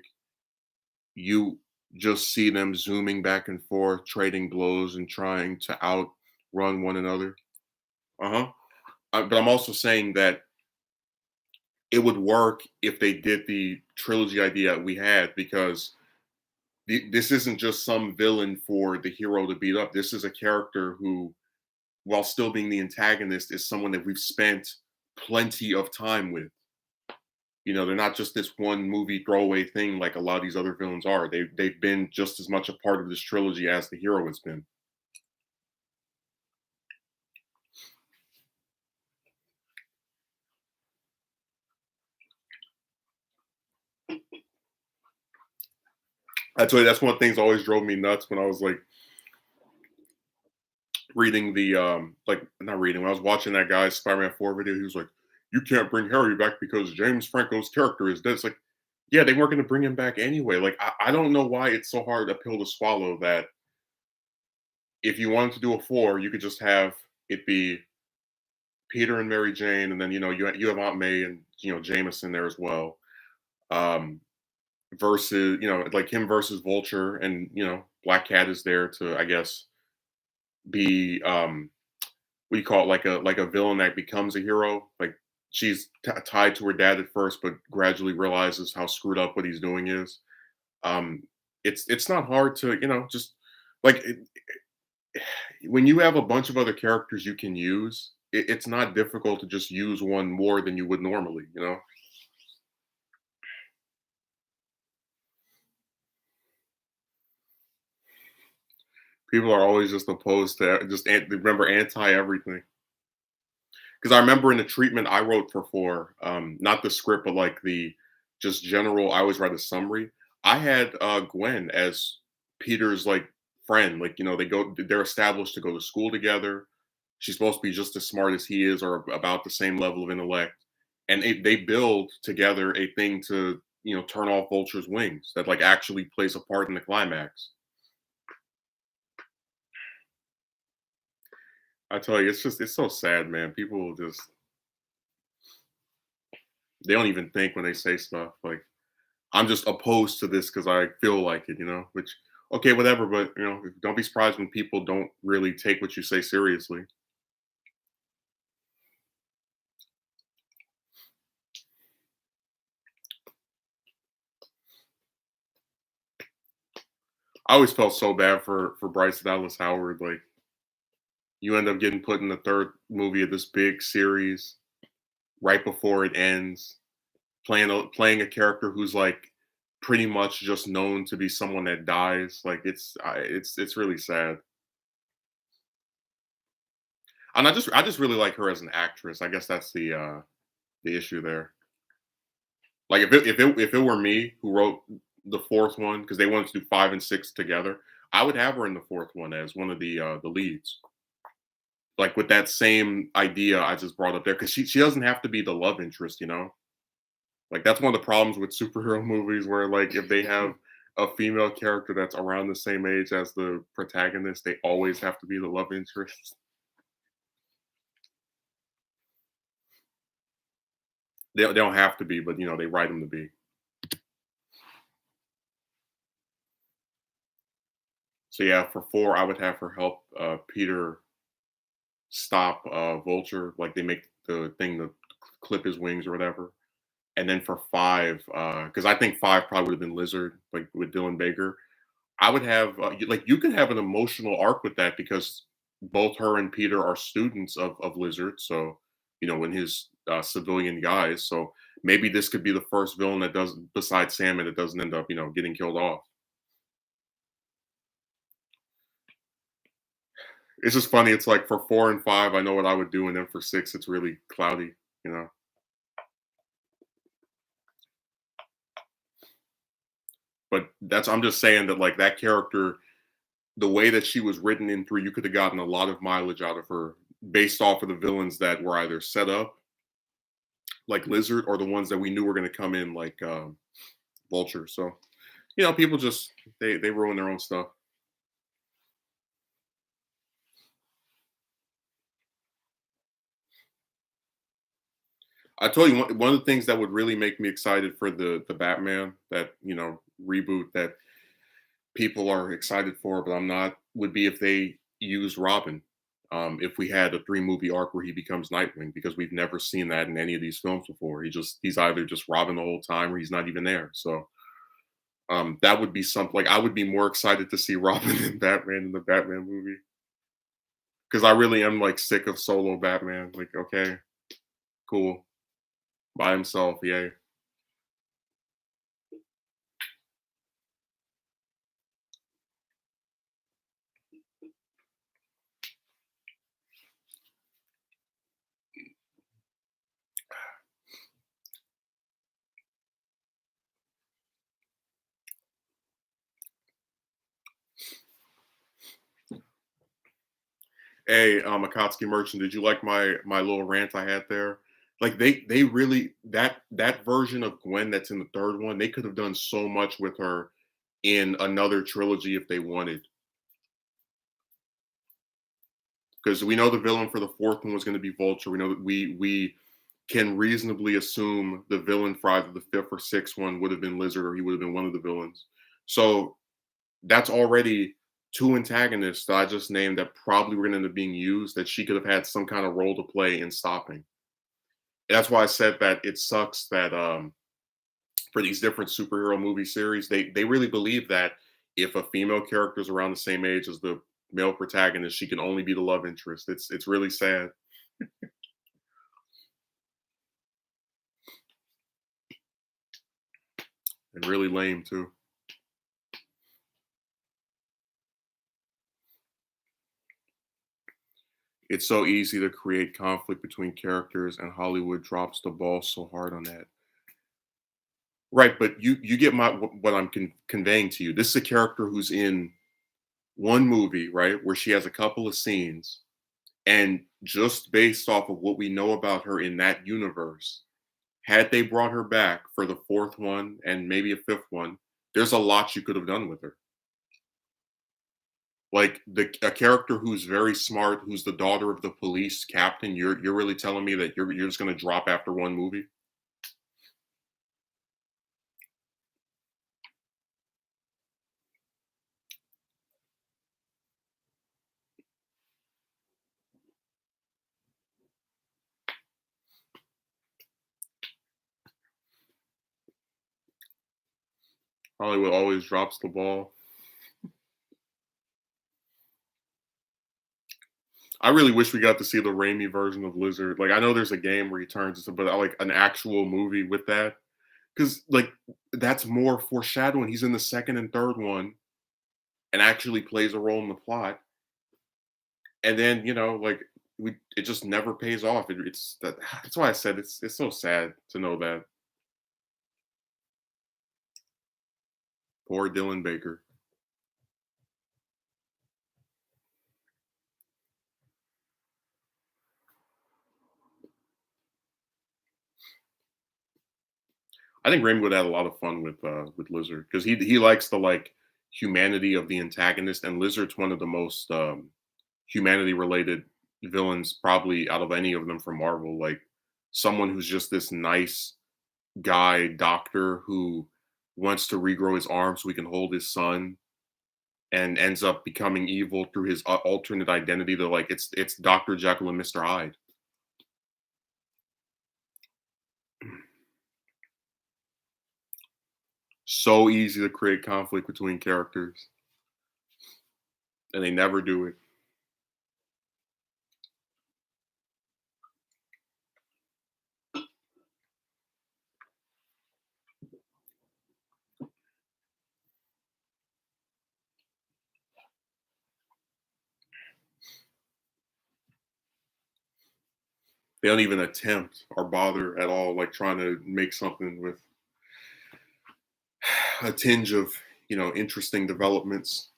You just see them zooming back and forth, trading blows, and trying to outrun one another. Uh-huh. But I'm also saying that it would work if they did the trilogy idea we had because this isn't just some villain for the hero to beat up. This is a character who, while still being the antagonist, is someone that we've spent plenty of time with. They're not just this one movie throwaway thing like a lot of these other villains are. They've been just as much a part of this trilogy as the hero has been. I tell you, that's one of the things that always drove me nuts when I was like reading the like not reading when I was watching that guy's Spider-Man 4 video. He was like, "You can't bring Harry back because James Franco's character is dead." It's like, yeah, they weren't going to bring him back anyway. Like, I don't know why it's so hard a pill to swallow that if you wanted to do a four, you could just have it be Peter and Mary Jane, and then you have Aunt May and Jameson there as well. Um, versus like him versus Vulture, and Black Cat is there to I guess be what do you call it, like a villain that becomes a hero. Like she's tied to her dad at first, but gradually realizes how screwed up what he's doing is. Um, it's not hard to just like when you have a bunch of other characters you can use. It's not difficult to just use one more than you would normally. People are always just opposed to just remember anti everything. Because I remember in the treatment I wrote for four, not the script, but like the just general. I always write a summary. I had Gwen as Peter's like friend. Like they're established to go to school together. She's supposed to be just as smart as he is, or about the same level of intellect. And they build together a thing to turn off Vulture's wings that like actually plays a part in the climax. I tell you, it's so sad, man. People just they don't even think when they say stuff. Like I'm just opposed to this because I feel like it. Which okay, whatever. But don't be surprised when people don't really take what you say seriously. I always felt so bad for Bryce Dallas Howard. Like you end up getting put in the third movie of this big series right before it ends, playing a character who's like pretty much just known to be someone that dies. Like it's really sad. And I just really like her as an actress. I guess that's the issue there. Like if it were me who wrote the fourth one because they wanted to do 5 and 6 together, I would have her in the fourth one as one of the leads. Like with that same idea I just brought up there, because she doesn't have to be the love interest, you know? Like that's one of the problems with superhero movies where like if they have a female character that's around the same age as the protagonist, they always have to be the love interest. They don't have to be, but they write them to be. So yeah, for 4, I would have her help Peter stop Vulture, like they make the thing to clip his wings or whatever. And then for 5, because I think 5 probably would have been Lizard, like with Dylan Baker. I would have like you could have an emotional arc with that because both her and Peter are students of Lizard. So in his civilian guise. So maybe this could be the first villain that does besides Sandman that doesn't end up getting killed off. It's just funny. It's like for 4 and 5, I know what I would do, and then for 6, it's really cloudy. You know. But I'm just saying that like that character, the way that she was written in 3, you could have gotten a lot of mileage out of her based off of the villains that were either set up like Lizard or the ones that we knew were going to come in like Vulture. So people just they ruin their own stuff. I told you one of the things that would really make me excited for the Batman that reboot that people are excited for, but I'm not, would be if they used Robin. If we had a 3 movie arc where he becomes Nightwing, because we've never seen that in any of these films before. He's either just Robin the whole time or he's not even there. So that would be something like I would be more excited to see Robin than Batman in the Batman movie. Because I really am like sick of solo Batman. Like, okay, cool. By himself, yay. Hey, Akatsuki Merchant, did you like my little rant I had there? Like they really that version of Gwen that's in the third one, they could have done so much with her in another trilogy if they wanted. Because we know the villain for the fourth one was going to be Vulture. We know that we can reasonably assume the villain for either the fifth or sixth one would have been Lizard, or he would have been one of the villains. So that's already 2 antagonists that I just named that probably were going to end up being used that she could have had some kind of role to play in stopping. And that's why I said that it sucks that for these different superhero movie series, they really believe that if a female character is around the same age as the male protagonist, she can only be the love interest. It's really sad and really lame too. It's so easy to create conflict between characters, and Hollywood drops the ball so hard on that. Right, but you get what I'm conveying to you. This is a character who's in one movie, right, where she has a couple of scenes, and just based off of what we know about her in that universe, had they brought her back for the fourth one and maybe a fifth one, there's a lot you could have done with her. Like a character who's very smart, who's the daughter of the police captain. You're really telling me that you're just going to drop after one movie? Hollywood always drops the ball. I really wish we got to see the Raimi version of Lizard. Like I know there's a game where he turns into, but I like an actual movie with that, because like that's more foreshadowing. He's in the second and third one and actually plays a role in the plot. And then like it just never pays off. That's why I said it's so sad to know that. Poor Dylan Baker. I think Raimi would have had a lot of fun with Lizard because he likes the like humanity of the antagonist, and Lizard's one of the most humanity related villains probably out of any of them from Marvel. Like someone who's just this nice guy doctor who wants to regrow his arm so he can hold his son and ends up becoming evil through his alternate identity. They're like it's Dr. Jekyll and Mr. Hyde. So easy to create conflict between characters, and they never do it. They don't even attempt or bother at all, like trying to make something with a tinge of interesting developments.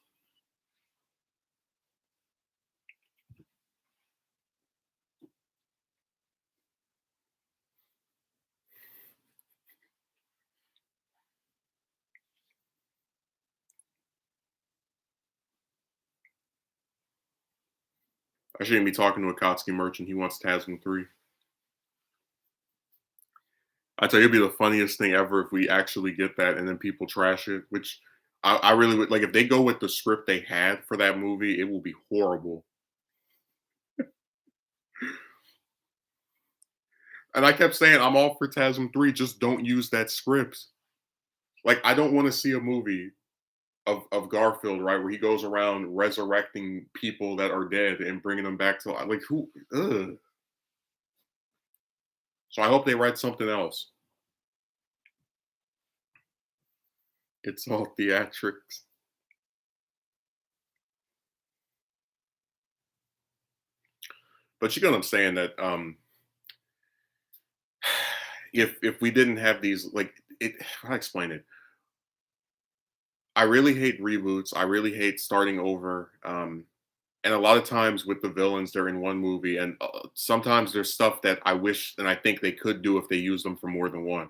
I shouldn't be talking to a Kotsky merchant. He wants TASM 3. I tell you, it'd be the funniest thing ever if we actually get that and then people trash it, which I really would like. If they go with the script they had for that movie, it will be horrible. And I kept saying, I'm all for TASM 3, just don't use that script. Like, I don't want to see a movie of Garfield, right, where he goes around resurrecting people that are dead and bringing them back to life. Like, who? Ugh. So I hope they write something else. It's all theatrics. But you get what I'm saying that if we didn't have these like it how do I explain it? I really hate reboots. I really hate starting over. And a lot of times with the villains, they're in one movie, and sometimes there's stuff that I wish and I think they could do if they use them for more than one.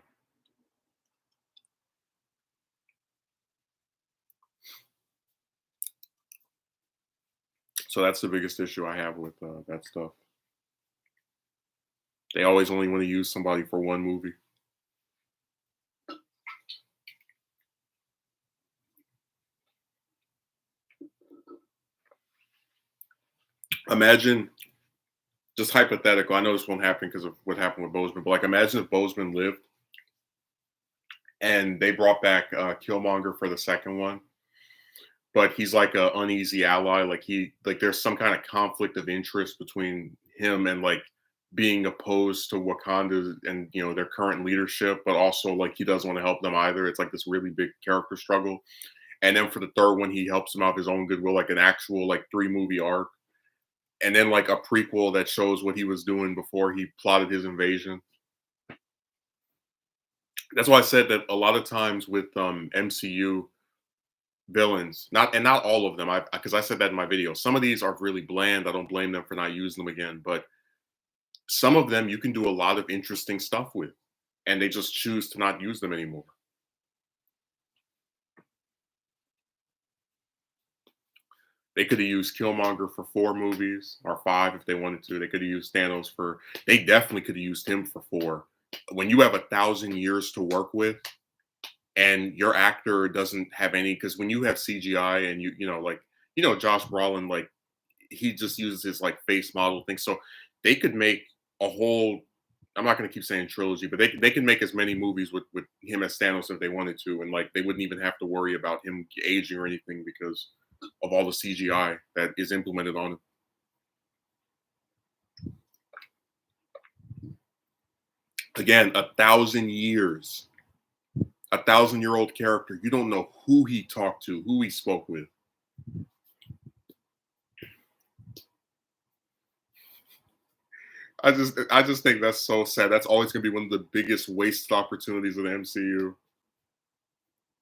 So that's the biggest issue I have with that stuff. They always only want to use somebody for one movie. Imagine, just hypothetical. I know this won't happen because of what happened with Bozeman, but like imagine if Bozeman lived and they brought back Killmonger for the second one, but he's like a uneasy ally. Like there's some kind of conflict of interest between him and like being opposed to Wakanda and their current leadership, but also like he doesn't want to help them either. It's like this really big character struggle. And then for the third one, he helps them out of his own goodwill, like an actual like 3-movie arc. And then like a prequel that shows what he was doing before he plotted his invasion. That's why I said that a lot of times with MCU villains, not all of them, because I said that in my video. Some of these are really bland. I don't blame them for not using them again, but some of them you can do a lot of interesting stuff with, and they just choose to not use them anymore. They could have used Killmonger for 4 movies or 5 if they wanted to. They could have used Thanos for. They definitely could have used him for 4. When you have 1,000 years to work with, and your actor doesn't have any, because when you have CGI and Josh Brolin, like he just uses his like face model thing, so they could make a whole. I'm not going to keep saying trilogy, but they can make as many movies with him as Thanos if they wanted to, and like they wouldn't even have to worry about him aging or anything because of all the CGI that is implemented on him. Again, 1,000 years, 1,000-year-old character. You don't know who he talked to, who he spoke with. I just think that's so sad. That's always gonna be one of the biggest wasted opportunities of the MCU.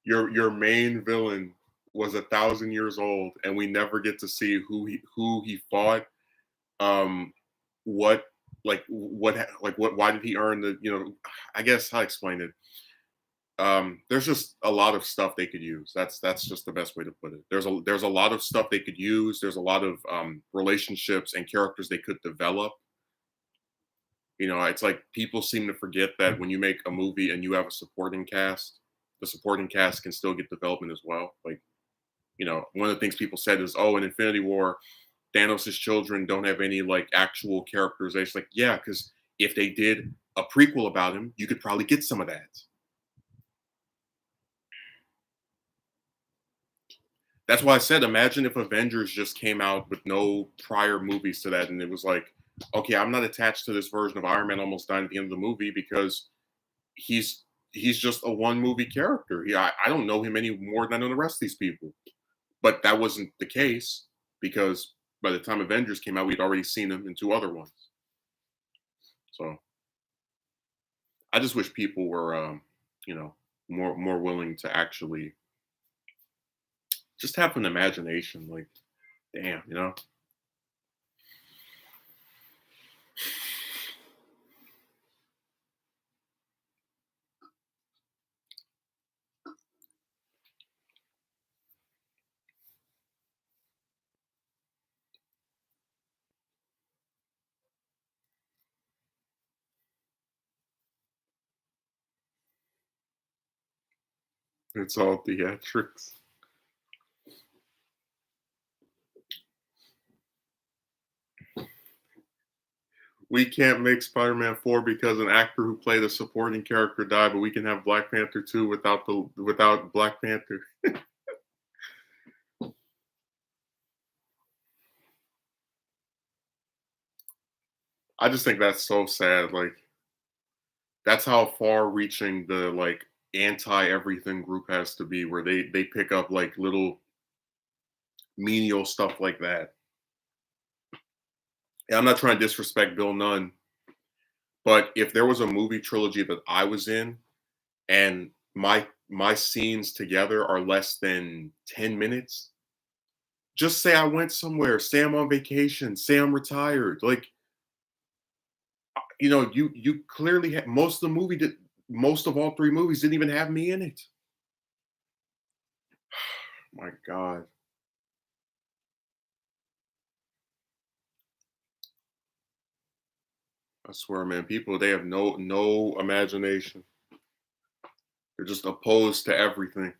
Your main villain was 1,000 years old, and we never get to see who he fought. Um, what what why did he earn the I guess how to explain it. There's just a lot of stuff they could use. That's just the best way to put it. There's a lot of stuff they could use. There's a lot of relationships and characters they could develop. It's like people seem to forget that when you make a movie and you have a supporting cast, the supporting cast can still get development as well. Like, one of the things people said is, oh, in Infinity War, Thanos' children don't have any like actual characterization. Like, yeah, because if they did a prequel about him, you could probably get some of that. That's why I said, imagine if Avengers just came out with no prior movies to that, and it was like, okay, I'm not attached to this version of Iron Man almost dying at the end of the movie because he's he's just a one movie character. I don't know him any more than I know the rest of these people. But that wasn't the case because by the time Avengers came out, we'd already seen him in two other ones. So I just wish people were, more willing to actually just have an imagination. Like, damn, it's all theatrics. We can't make Spider-Man 4 because an actor who played a supporting character died, but we can have Black Panther 2 without Black Panther. I just think that's so sad. Like, that's how far reaching the like anti everything group has to be, where they pick up like little menial stuff like that. And I'm not trying to disrespect Bill Nunn, but if there was a movie trilogy that I was in and my scenes together are less than 10 minutes, just say I went somewhere, say I'm on vacation, say I'm retired. Like, you clearly had most of all three movies didn't even have me in it. My God. I swear, man, people they have no imagination. They're just opposed to everything.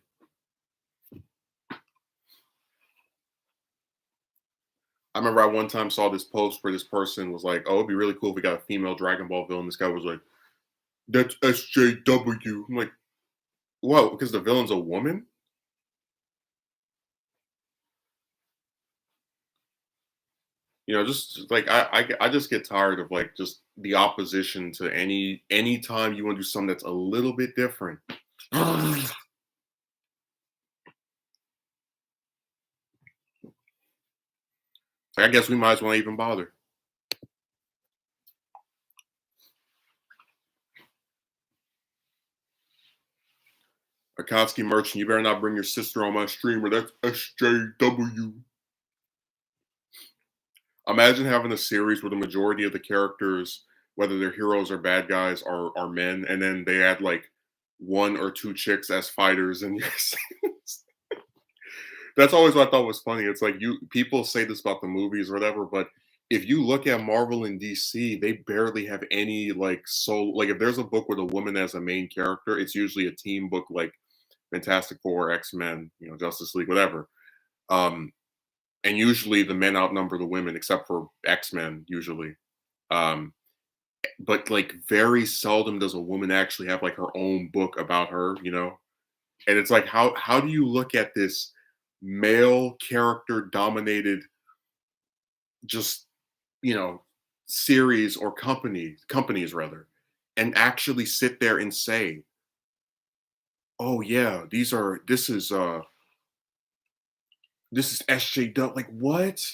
I remember I one time saw this post where this person was like, "Oh, it'd be really cool if we got a female Dragon Ball villain." This guy was like, "That's SJW." I'm like, "Whoa?" Because the villain's a woman? Just like I just get tired of like just the opposition to any time you want to do something that's a little bit different. I guess we might as well not even bother. Akatsuki merchant, you better not bring your sister on my streamer. That's SJW. Imagine having a series where the majority of the characters, whether they're heroes or bad guys, are men, and then they add like one or two chicks as fighters. And that's always what I thought was funny. It's like you people say this about the movies or whatever, but if you look at Marvel and DC, they barely have any like soul. Like if there's a book with a woman as a main character, it's usually a team book like Fantastic Four, X Men, Justice League, whatever. Um, and usually the men outnumber the women, except for X Men usually. Um, but like very seldom does a woman actually have like her own book about her. And it's like how do you look at this male character dominated just you know series or companies rather, and actually sit there and say, oh yeah, this is SJW. Like, what?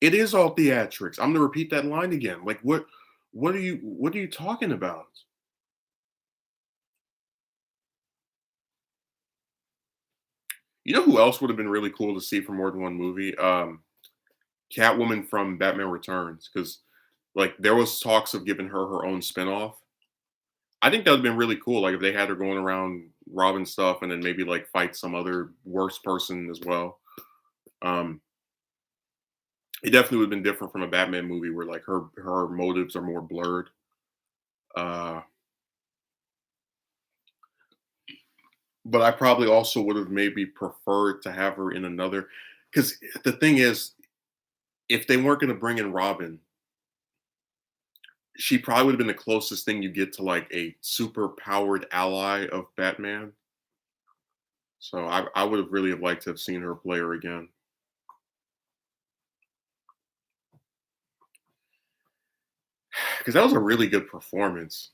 It is all theatrics. I'm gonna repeat that line again. Like, what are you talking about? You know who else would have been really cool to see for more than one movie? Catwoman from Batman Returns, because like there was talks of giving her her own spinoff. I think that would have been really cool. Like if they had her going around robbing stuff and then maybe like fight some other worse person as well. Um, it definitely would have been different from a Batman movie where like her motives are more blurred. Uh, but I probably also would have maybe preferred to have her in another, because the thing is, if they weren't going to bring in Robin, she probably would have been the closest thing you get to like a super powered ally of Batman. So I would have really have liked to have seen her play her again, because that was a really good performance.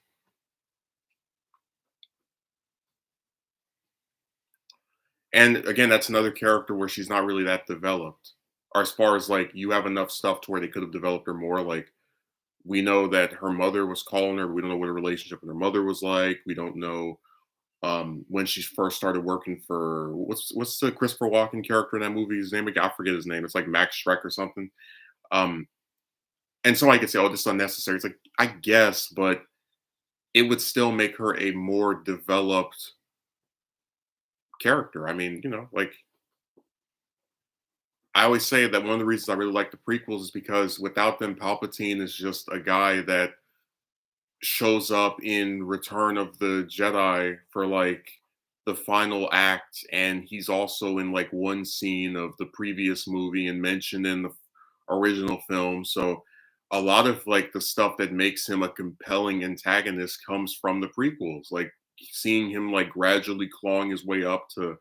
And again, that's another character where she's not really that developed. Or as far as like you have enough stuff to where they could have developed her more. Like we know that her mother was calling her. But we don't know what her relationship with her mother was like. We don't know when she first started working for what's the Christopher Walken character in that movie? His name again, I forget his name. It's like Max Shrek or something. Um, and somebody could say, "Oh, this is unnecessary." It's like I guess, but it would still make her a more developed character. I mean, like I always say that one of the reasons I really like the prequels is because without them, Palpatine is just a guy that shows up in Return of the Jedi for like the final act, and he's also in like one scene of the previous movie and mentioned in the original film. So a lot of like the stuff that makes him a compelling antagonist comes from the prequels, like seeing him like gradually clawing his way up to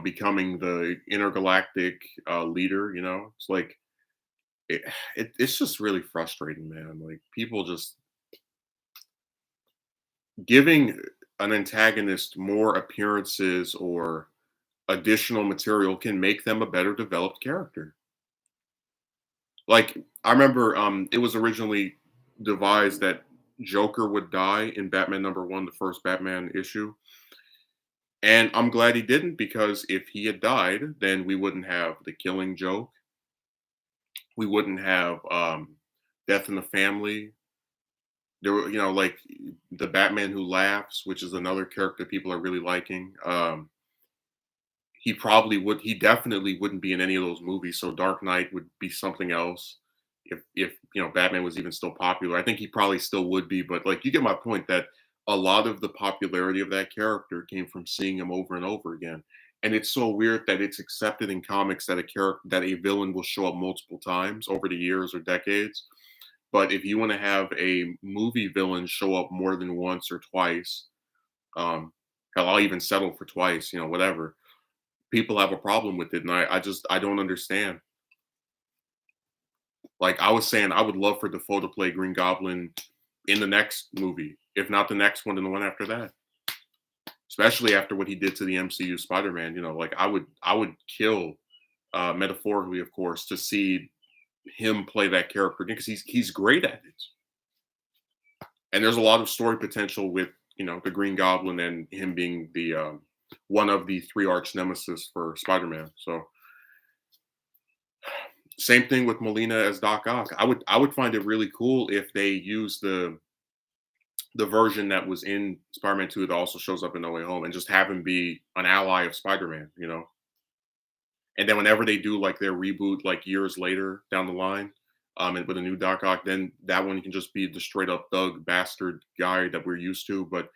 becoming the intergalactic leader. It's like it's just really frustrating, man. Like people just giving an antagonist more appearances or additional material can make them a better developed character. Like I remember it was originally devised that Joker would die in Batman #1, the first Batman issue. And I'm glad he didn't, because if he had died, then we wouldn't have the Killing Joke. We wouldn't have Death in the Family. There were, like the Batman Who Laughs, which is another character people are really liking. He definitely wouldn't be in any of those movies. So Dark Knight would be something else. If Batman was even still popular, I think he probably still would be. But like you get my point that a lot of the popularity of that character came from seeing him over and over again. And it's so weird that it's accepted in comics that a villain will show up multiple times over the years or decades. But if you want to have a movie villain show up more than once or twice, um, hell, I'll even settle for twice, whatever. People have a problem with it, and I don't understand. Like I was saying, I would love for Defoe to play Green Goblin in the next movie, if not the next one, and the one after that. Especially after what he did to the MCU Spider-Man, like I would kill, metaphorically, of course, to see him play that character again, because he's great at it. And there's a lot of story potential with the Green Goblin and him being the one of the three arch nemesis for Spider-Man. So same thing with Molina as Doc Ock. I would find it really cool if they use the version that was in Spider-Man 2 that also shows up in No Way Home, and just have him be an ally of Spider-Man. And then whenever they do like their reboot, like years later down the line, and with a new Doc Ock, then that one can just be the straight up thug bastard guy that we're used to. But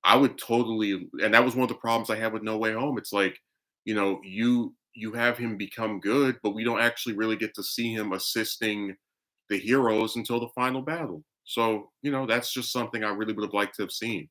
I would totally, and that was one of the problems I had with No Way Home. It's like, you have him become good, but we don't actually really get to see him assisting the heroes until the final battle. So, that's just something I really would have liked to have seen.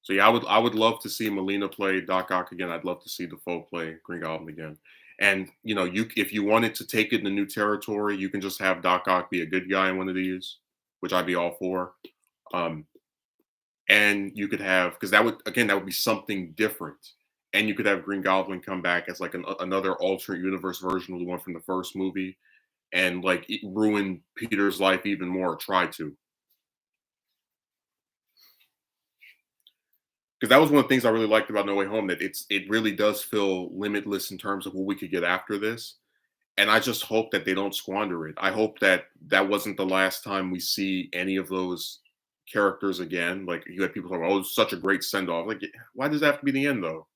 So yeah, I would love to see Molina play Doc Ock again. I'd love to see Defoe play Green Goblin again. And you if you wanted to take it in the new territory, you can just have Doc Ock be a good guy in one of these, which I'd be all for. Um, and you could have, because that would, again, that would be something different, and you could have Green Goblin come back as like another alternate universe version of the one from the first movie, and like ruin Peter's life even more, or try to. Because that was one of the things I really liked about No Way Home, that it really does feel limitless in terms of what we could get after this. And I just hope that they don't squander it. I hope that that wasn't the last time we see any of those characters again. Like, you had people talking, "Oh, it's such a great send off." Like, why does that have to be the end though?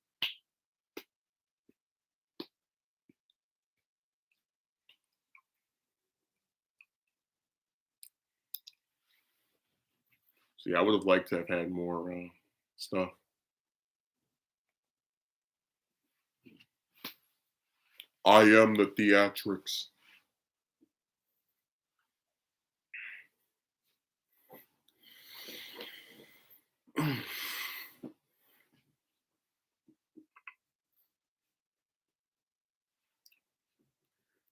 So yeah, I would have liked to have had more stuff. I am the theatrics.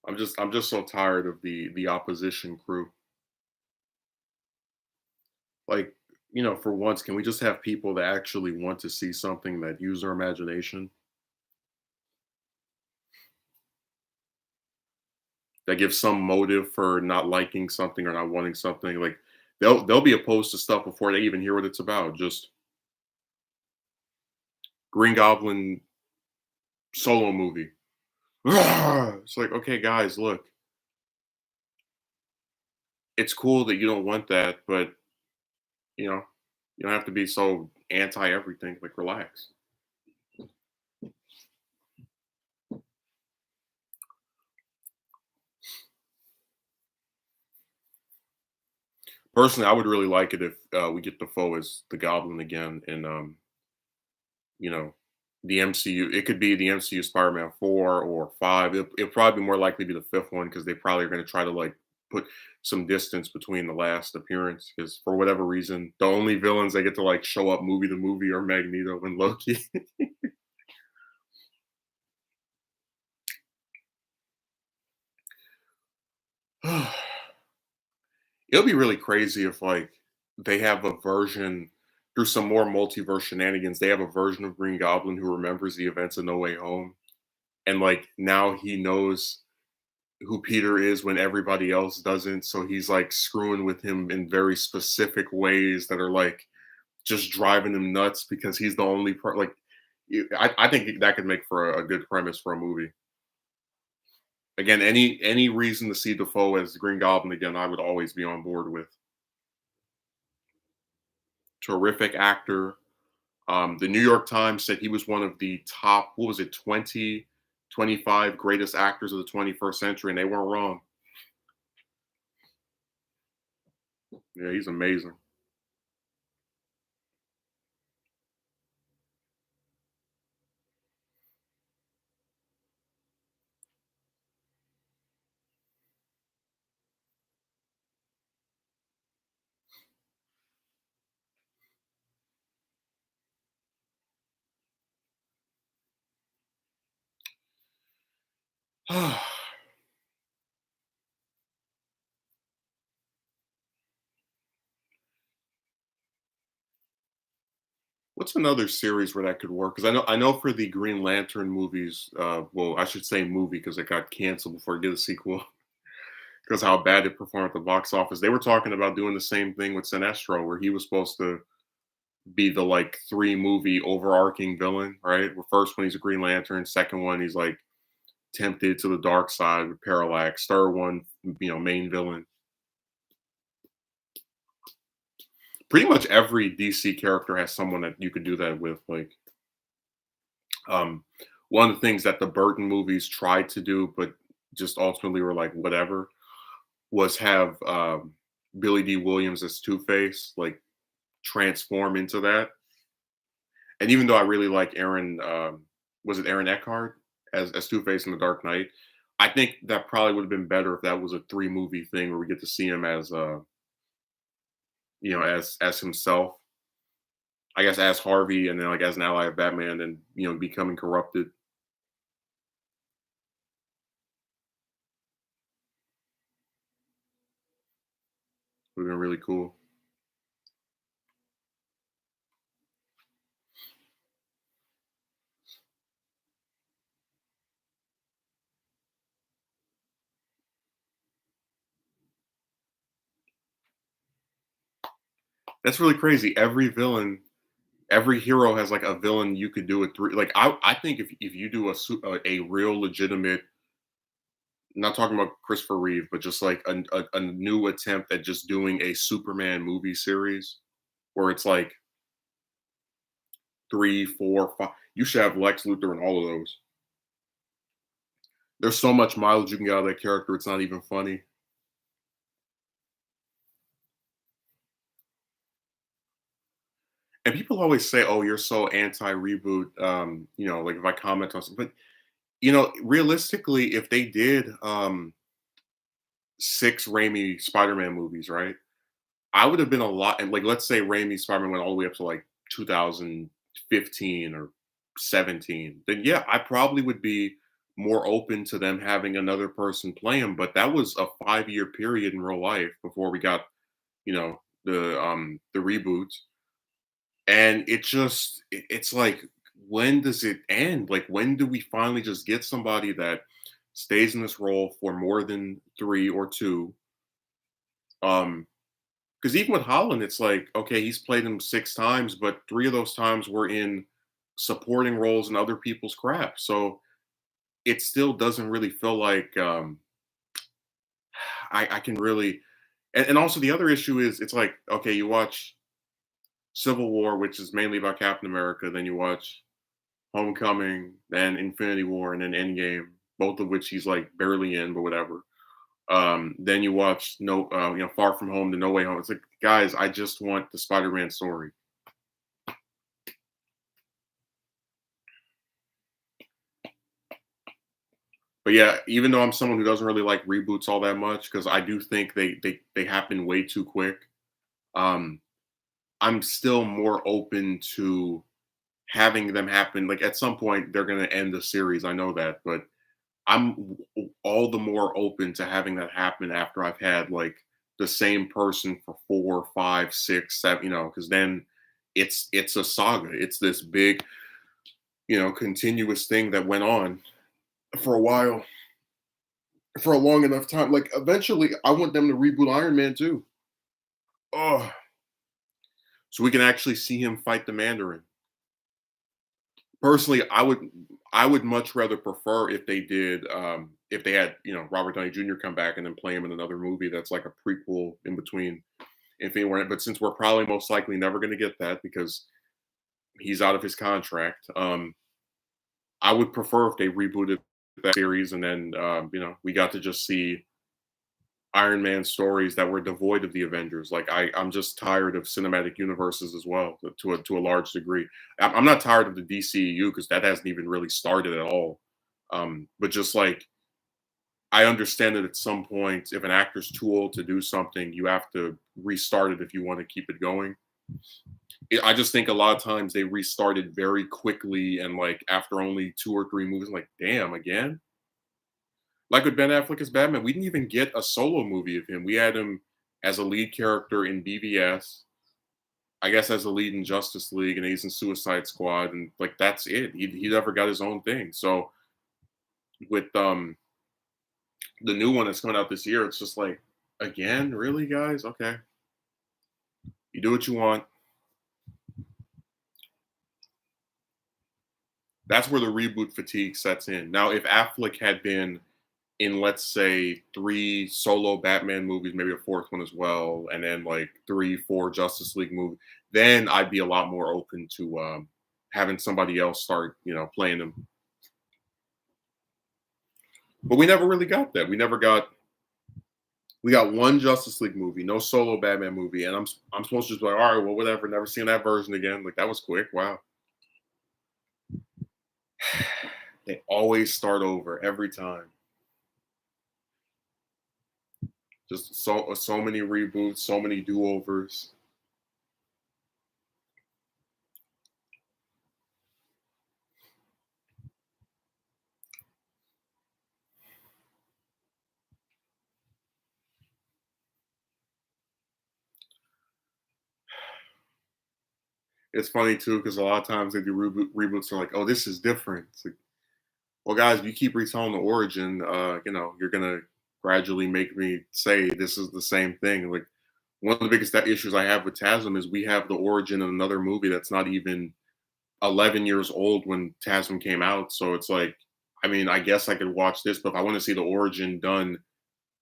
I'm just so tired of the opposition crew. Like, for once, can we just have people that actually want to see something, that use their imagination, that give some motive for not liking something or not wanting something? Like, they'll be opposed to stuff before they even hear what it's about. Just Green Goblin solo movie. It's like, okay, guys, look, it's cool that you don't want that, but you know, you don't have to be so anti everything. Like, relax. Personally, I would really like it if we get Defoe as the Goblin again in you know, the MCU. It could be the MCU Spider-Man 4 or 5. It'll probably more likely be the fifth one, because they probably are going to try to like put some distance between the last appearance, because for whatever reason, the only villains that get to like show up movie to movie are Magneto and Loki. It'll be really crazy if like they have a version, through some more multiverse shenanigans, they have a version of Green Goblin who remembers the events of No Way Home, and like now he knows who Peter is when everybody else doesn't. So he's like screwing with him in very specific ways that are like just driving him nuts, because he's the only part. Like, I think that could make for a good premise for a movie. Again, any reason to see Defoe as Green Goblin again, I would always be on board with. Terrific actor. The New York Times said he was one of the top, what was it, 25 greatest actors of the 21st century, and they weren't wrong. Yeah, he's amazing. What's another series where that could work? Because I know for the Green Lantern movies, well, I should say movie because it got canceled before it did a sequel, because how bad it performed at the box office. They were talking about doing the same thing with Sinestro, where he was supposed to be the like three movie overarching villain, right? The first one he's a Green Lantern, second one he's like tempted to the dark side with Parallax, third one, main villain. Pretty much every DC character has someone that you could do that with. Like, um, one of the things that the Burton movies tried to do, but just ultimately were like whatever, was have Billy D. Williams as Two Face like transform into that. And even though I really like Aaron, was it Aaron Eckhart as Two Face in The Dark Knight? I think that probably would have been better if that was a three movie thing where we get to see him as as himself. I guess as Harvey, and then like as an ally of Batman, and becoming corrupted. Would have been really cool. That's really crazy. Every hero has like a villain you could do it through. Like I think if you do a real legitimate, not talking about Christopher Reeve, but just like a new attempt at just doing a Superman movie series where it's like three, four, five. You should have Lex Luthor in all of those. There's so much mileage you can get out of that character. It's not even funny. And people always say, "Oh, you're so anti-reboot." Like if I comment on something, but realistically, if they did six Raimi Spider-Man movies, right? I would have been a lot, and like let's say Raimi Spider-Man went all the way up to like 2015 or 17, then yeah, I probably would be more open to them having another person play him. But that was a 5-year period in real life before we got, the reboots. And it's like, when does it end? Like, when do we finally just get somebody that stays in this role for more than three or two? Because even with Holland, it's like, okay, he's played him 6 times, but three of those times were in supporting roles in other people's craft. So it still doesn't really feel like I can really. And also the other issue is, it's like, okay, you watch Civil War, which is mainly about Captain America, then you watch Homecoming, then Infinity War, and then Endgame, both of which he's like barely in, but whatever. Then you watch Far From Home to No Way Home. It's like, guys, I just want the Spider-Man story. But yeah, even though I'm someone who doesn't really like reboots all that much, because I do think they happen way too quick. Um, I'm still more open to having them happen. Like at some point, they're gonna end the series. I know that, but all the more open to having that happen after I've had like the same person for 4, 5, 6, 7. Because then it's a saga. It's this big, continuous thing that went on for a while, for a long enough time. Like eventually, I want them to reboot Iron Man too. Oh, so we can actually see him fight the Mandarin. Personally, I would much rather prefer if they did, if they had, Robert Downey Jr. come back and then play him in another movie that's like a prequel in between Infinity War. But since we're probably most likely never going to get that because he's out of his contract, I would prefer if they rebooted that series and then we got to just see Iron Man stories that were devoid of the Avengers. Like I'm just tired of cinematic universes as well, to a large degree. I'm not tired of the DCEU because that hasn't even really started at all. But just like, I understand that at some point, if an actor's too old to do something, you have to restart it if you want to keep it going. I just think a lot of times they restarted very quickly, and like after only 2 or 3 movies, I'm like, damn, again. Like with Ben Affleck as Batman, we didn't even get a solo movie of him. We had him as a lead character in BVS, I guess as a lead in Justice League, and he's in Suicide Squad, and like that's it. He never got his own thing. So with the new one that's coming out this year, it's just like, again, really, guys? Okay, you do what you want. That's where the reboot fatigue sets in. Now, if Affleck had been in, let's say, 3 solo Batman movies, maybe a fourth one as well, and then like 3, 4 Justice League movies, then I'd be a lot more open to having somebody else start, playing them. But we never really got that. We got one Justice League movie, no solo Batman movie, and I'm supposed to just be like, all right, well, whatever, never seen that version again. Like that was quick. Wow. They always start over every time. Just so many reboots, so many do-overs. It's funny too because a lot of times they do reboots are like, oh, this is different. It's like, well, guys, if you keep retelling the origin, you're gonna gradually make me say this is the same thing. Like, one of the biggest issues I have with TASM is we have the origin of another movie that's not even 11 years old when TASM came out. So it's like, I mean, I guess I could watch this, but if I want to see the origin done,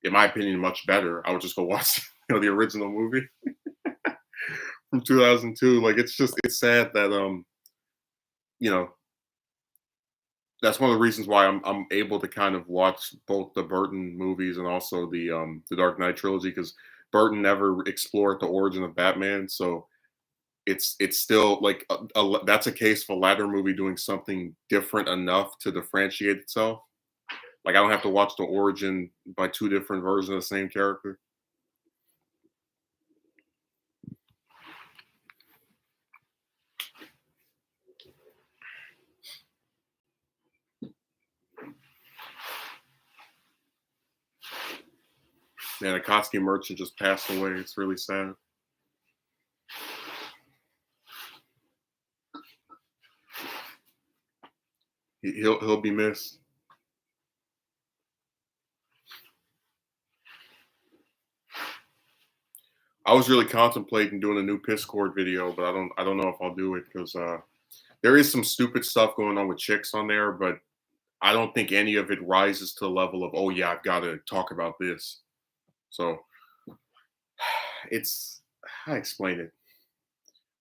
in my opinion, much better, I would just go watch the original movie from 2002. Like it's just it's sad that you know that's one of the reasons why I'm able to kind of watch both the Burton movies and also the Dark Knight trilogy because Burton never explored the origin of Batman. So it's still like that's a case for a latter movie doing something different enough to differentiate itself. Like I don't have to watch the origin by two different versions of the same character. Man, a costume merchant just passed away. It's really sad. He'll be missed. I was really contemplating doing a new Piscord video, but I don't know if I'll do it because there is some stupid stuff going on with chicks on there, but I don't think any of it rises to the level of oh yeah, I've got to talk about this. So it's how I explain it.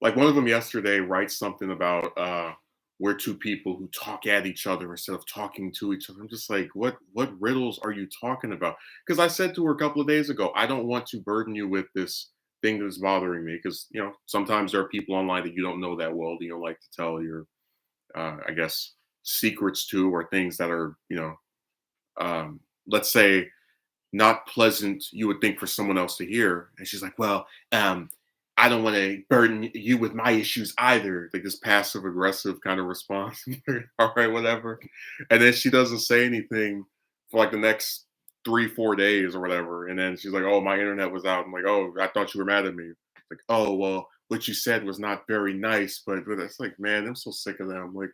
Like one of them yesterday writes something about we're two people who talk at each other instead of talking to each other. I'm just like, what riddles are you talking about? Because I said to her a couple of days ago, I don't want to burden you with this thing that's bothering me. Because sometimes there are people online that you don't know that well that you don't like to tell your I guess secrets to or things that are let's say not pleasant you would think for someone else to hear. And she's like, well, I don't want to burden you with my issues either. Like this passive aggressive kind of response. All right, whatever. And then she doesn't say anything for like the next 3, 4 days or whatever. And then she's like, oh, my internet was out. I'm like, oh, I thought you were mad at me. Like, oh, well, what you said was not very nice. But it's like, man, I'm so sick of them. Like,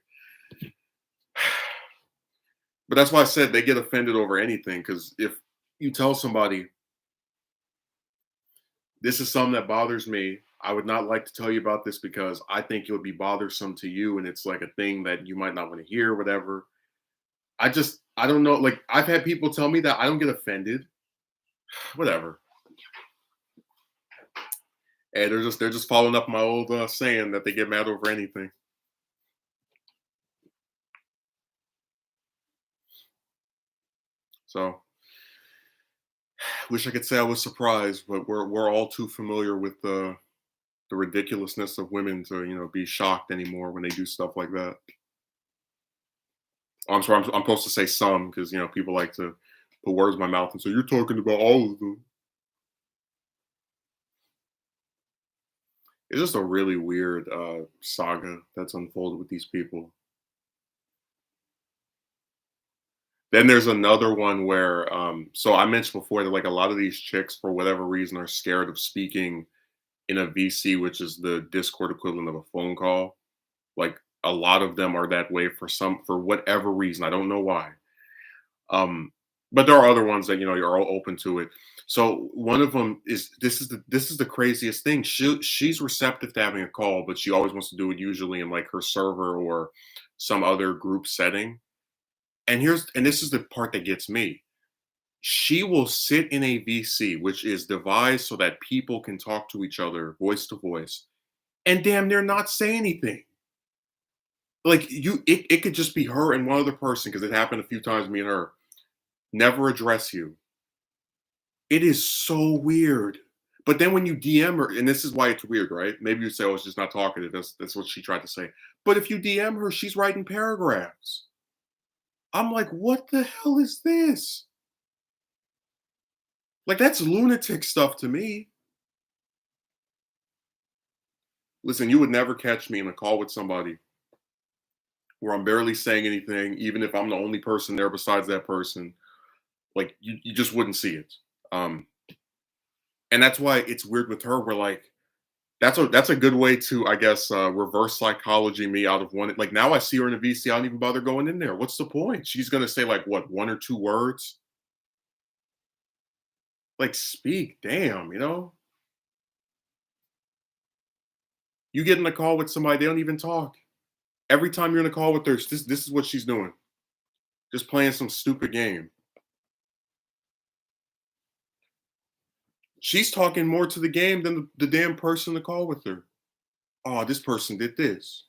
but that's why I said they get offended over anything. Because if you tell somebody, this is something that bothers me. I would not like to tell you about this because I think it'll be bothersome to you and it's like a thing that you might not want to hear, whatever. I don't know. Like I've had people tell me that I don't get offended. Whatever. And they're just following up my old saying that they get mad over anything. So wish I could say I was surprised, but we're all too familiar with the ridiculousness of women to be shocked anymore when they do stuff like that. Oh, I'm sorry, I'm supposed to say some because people like to put words in my mouth and say you're talking about all of them. It's just a really weird saga that's unfolded with these people. Then there's another one where, so I mentioned before that like a lot of these chicks, for whatever reason, are scared of speaking in a VC, which is the Discord equivalent of a phone call. Like a lot of them are that way for whatever reason. I don't know why. Um, but there are other ones that you're all open to it. So one of them is this is the craziest thing. She's receptive to having a call, but she always wants to do it usually in like her server or some other group setting. And this is the part that gets me. She will sit in a VC, which is devised so that people can talk to each other voice to voice, and damn near not say anything. Like it could just be her and one other person because it happened a few times. Me and her never address you. It is so weird. But then when you DM her, and this is why it's weird, right? Maybe you say, "Oh, it's just not talkative." That's what she tried to say. But if you DM her, she's writing paragraphs. I'm like, what the hell is this? Like that's lunatic stuff to me. Listen, you would never catch me in a call with somebody where I'm barely saying anything, even if I'm the only person there besides that person. Like you just wouldn't see it. Um, and that's why it's weird with her. We're like, that's a good way to, I guess, reverse psychology me out of one. Like now I see her in a VC, I don't even bother going in there. What's the point? She's gonna say like what, one or two words? Like speak, damn. You get in a call with somebody, they don't even talk. Every time you're in a call with her, this is what she's doing. Just playing some stupid game. She's talking more to the game than the damn person in the call with her. Oh, this person did this.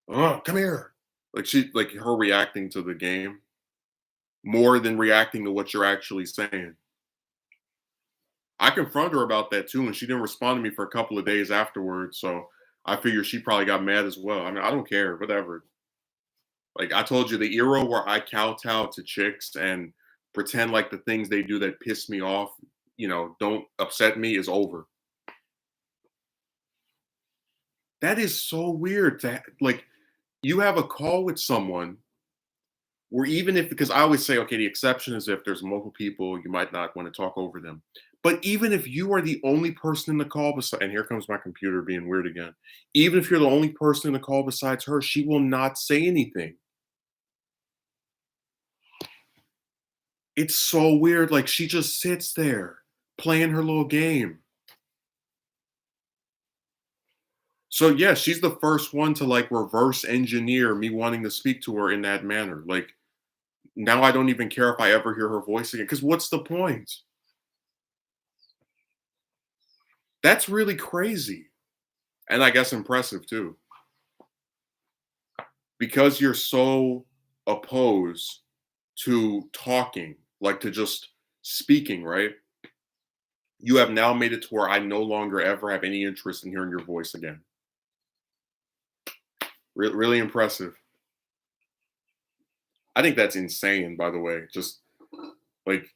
Oh, come here. Like her reacting to the game more than reacting to what you're actually saying. I confronted her about that too, and she didn't respond to me for a couple of days afterwards. So I figure she probably got mad as well. I mean, I don't care, whatever. Like I told you, the era where I kowtow to chicks and pretend like the things they do that piss me off, don't upset me is over. That is so weird like you have a call with someone where even if because I always say, okay, the exception is if there's multiple people, you might not want to talk over them. But even if you are the only person in the call and here comes my computer being weird again. Even if you're the only person in the call besides her, she will not say anything. It's so weird. Like she just sits there playing her little game. So yeah, she's the first one to like reverse engineer me wanting to speak to her in that manner. Like now I don't even care if I ever hear her voice again. Because what's the point? That's really crazy. And I guess impressive too. Because you're so opposed to talking, like to just speaking, right? You have now made it to where I no longer ever have any interest in hearing your voice again. Really impressive. I think that's insane, by the way. Just like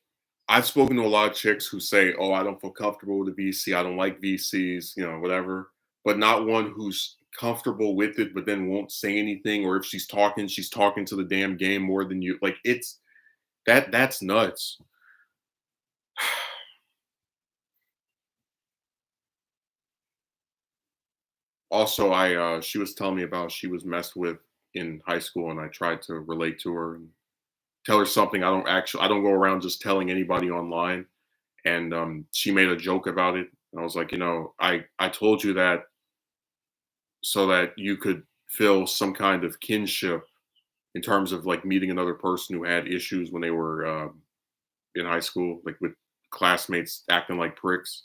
I've spoken to a lot of chicks who say, "Oh, I don't feel comfortable with a VC. I don't like VCs, whatever." But not one who's comfortable with it, but then won't say anything. Or if she's talking to the damn game more than you. Like it's that's nuts. Also, she was telling me about she was messed with in high school, and I tried to relate to her and tell her something I don't go around just telling anybody online. And she made a joke about it. And I was like, I told you that so that you could feel some kind of kinship in terms of like meeting another person who had issues when they were in high school, like with classmates acting like pricks.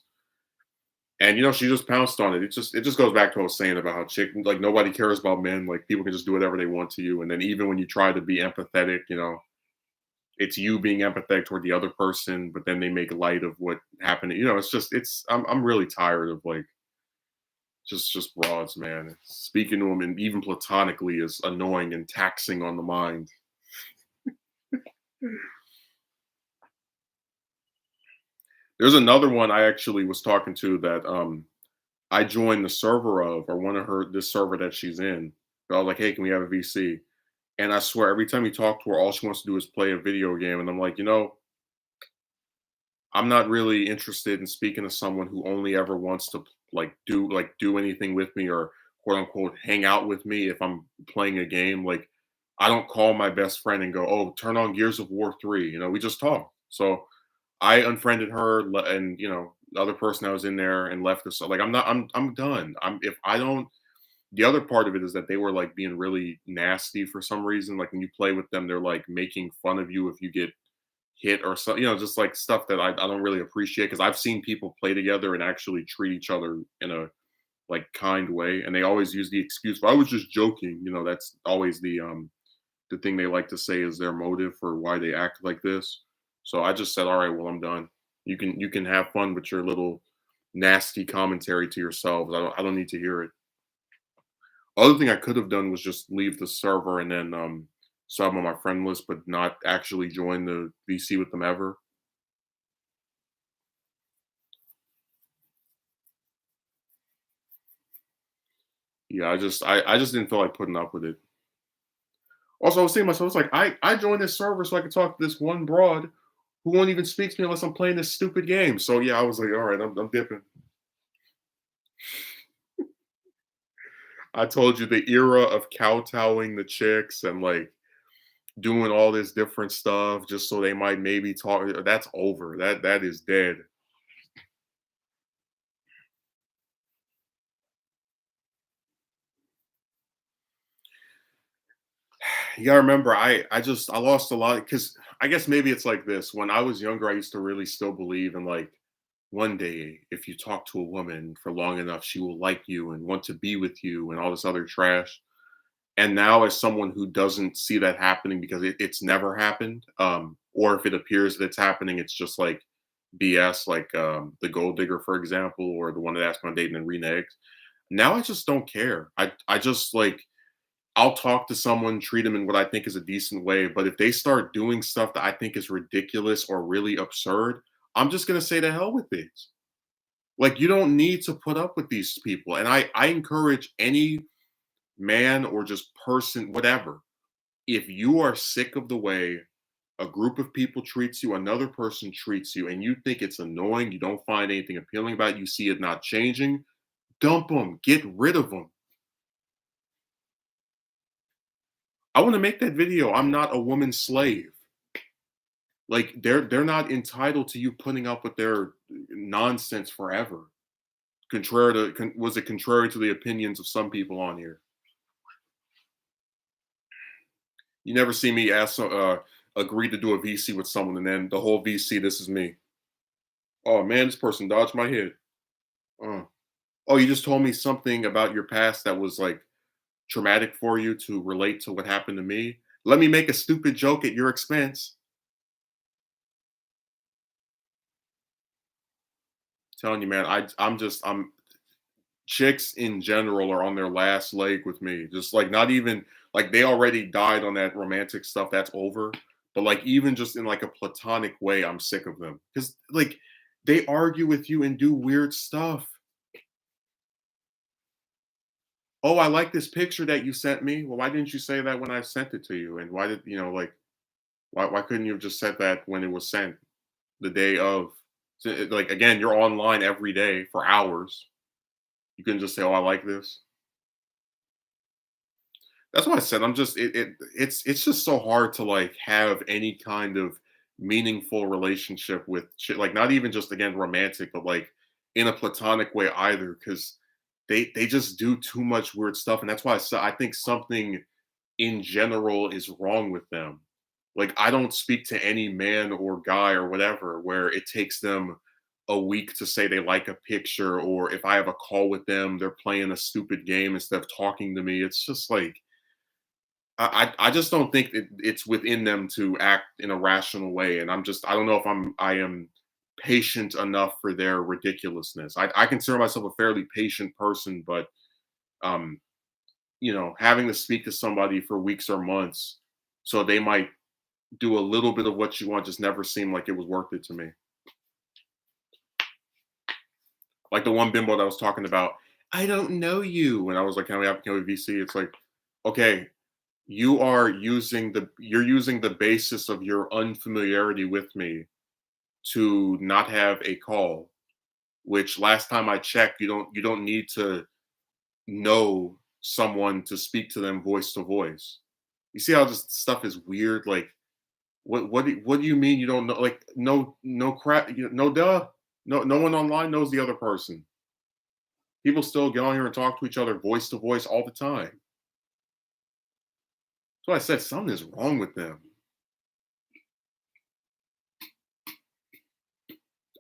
And she just pounced on it. It just goes back to what I was saying about how like nobody cares about men. Like people can just do whatever they want to you. And then even when you try to be empathetic, it's you being empathetic toward the other person, but then they make light of what happened. I'm really tired of like just broads, man. Speaking to them and even platonically is annoying and taxing on the mind. There's another one I actually was talking to that I joined the server of or one of her this server that she's in. So I was like, hey, can we have a VC? And I swear every time you talk to her, all she wants to do is play a video game. And I'm like, I'm not really interested in speaking to someone who only ever wants to do anything with me or quote unquote hang out with me if I'm playing a game. Like I don't call my best friend and go, "Oh, turn on Gears of War 3." We just talk. So I unfriended her and the other person I was in there and left us. Like I'm done. If I don't the other part of it is that they were like being really nasty for some reason. Like when you play with them, they're like making fun of you if you get hit or so, just like stuff that I don't really appreciate because I've seen people play together and actually treat each other in a like kind way, and they always use the excuse, "Well, I was just joking." That's always the thing they like to say is their motive for why they act like this. So I just said, "All right, well, I'm done. You can have fun with your little nasty commentary to yourselves. I don't need to hear it." Other thing I could have done was just leave the server and then sub on my friend list, but not actually join the VC with them ever. Yeah, I just didn't feel like putting up with it. Also, I was thinking to myself, it's like I joined this server so I could talk to this one broad who won't even speak to me unless I'm playing this stupid game. So yeah, I was like, all right, I'm dipping. I told you the era of kowtowing the chicks and like doing all this different stuff just so they might maybe talk. That's over. That is dead. You gotta remember, I lost a lot because I guess maybe it's like this. When I was younger, I used to really still believe in like one day if you talk to a woman for long enough, she will like you and want to be with you and all this other trash. And now, as someone who doesn't see that happening because it's never happened, or if it appears that it's happening, it's just like BS, like the gold digger, for example, or the one that asked me on a date and then reneges. Now I just don't care. I just like I'll talk to someone, treat them in what I think is a decent way. But if they start doing stuff that I think is ridiculous or really absurd, I'm just gonna say to hell with it. Like you don't need to put up with these people. And I encourage any man or just person, whatever, if you are sick of the way a group of people treats you, another person treats you, and you think it's annoying, you don't find anything appealing about it, you see it not changing, dump them, get rid of them. I want to make that video. I'm not a woman's slave. Like they're not entitled to you putting up with their nonsense forever. Contrary to was it contrary to the opinions of some people on here? You never see me ask agree to do a VC with someone and then the whole VC, this is me. Oh man, this person dodged my head. Oh, oh, you just told me something about your past that was like traumatic for you to relate to what happened to me. Let me make a stupid joke at your expense. Telling you, man, I'm chicks in general are on their last leg with me. Just like not even like they already died on that romantic stuff. That's over. But like even just in like a platonic way, I'm sick of them because like they argue with you and do weird stuff. Oh, I like this picture that you sent me. Well, why didn't you say that when I sent it to you? And why did like why couldn't you have just said that when it was sent the day of? So, like again, you're online every day for hours. You can just say, "Oh, I like this." That's why I said I'm just it's just so hard to like have any kind of meaningful relationship with shit. Like not even just again romantic, but like in a platonic way either, because they just do too much weird stuff, and that's why I think something in general is wrong with them. Like I don't speak to any man or guy or whatever where it takes them a week to say they like a picture, or if I have a call with them, they're playing a stupid game instead of talking to me. It's just like I just don't think it's within them to act in a rational way, and I don't know if I am patient enough for their ridiculousness. I consider myself a fairly patient person, but um, having to speak to somebody for weeks or months, so they might do a little bit of what you want, just never seemed like it was worth it to me. Like the one bimbo that I was talking about, I don't know you, and I was like, can we VC? It's like, okay, you're using the basis of your unfamiliarity with me to not have a call, which last time I checked you don't need to know someone to speak to them voice to voice. You see how this stuff is weird? Like what do you mean you don't know? Like no crap, no duh. No one online knows the other person. People still get on here and talk to each other voice to voice all the time. So I said something is wrong with them.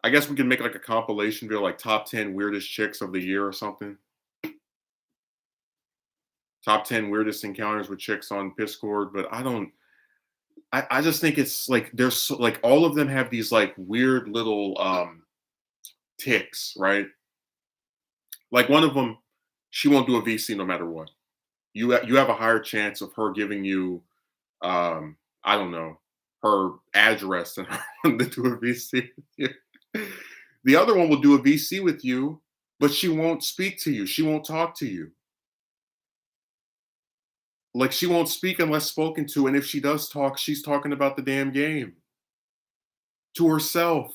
I guess we can make like a compilation video, like top 10 weirdest chicks of the year or something. Top 10 weirdest encounters with chicks on Discord, but I just think it's like like all of them have these like weird little ticks, right? Like one of them, she won't do a VC no matter what. You have a higher chance of her giving you I don't know, her address than her wanting to do a VC with you. The other one will do a VC with you, but she won't speak to you. She won't talk to you. Like she won't speak unless spoken to. And if she does talk, she's talking about the damn game to herself.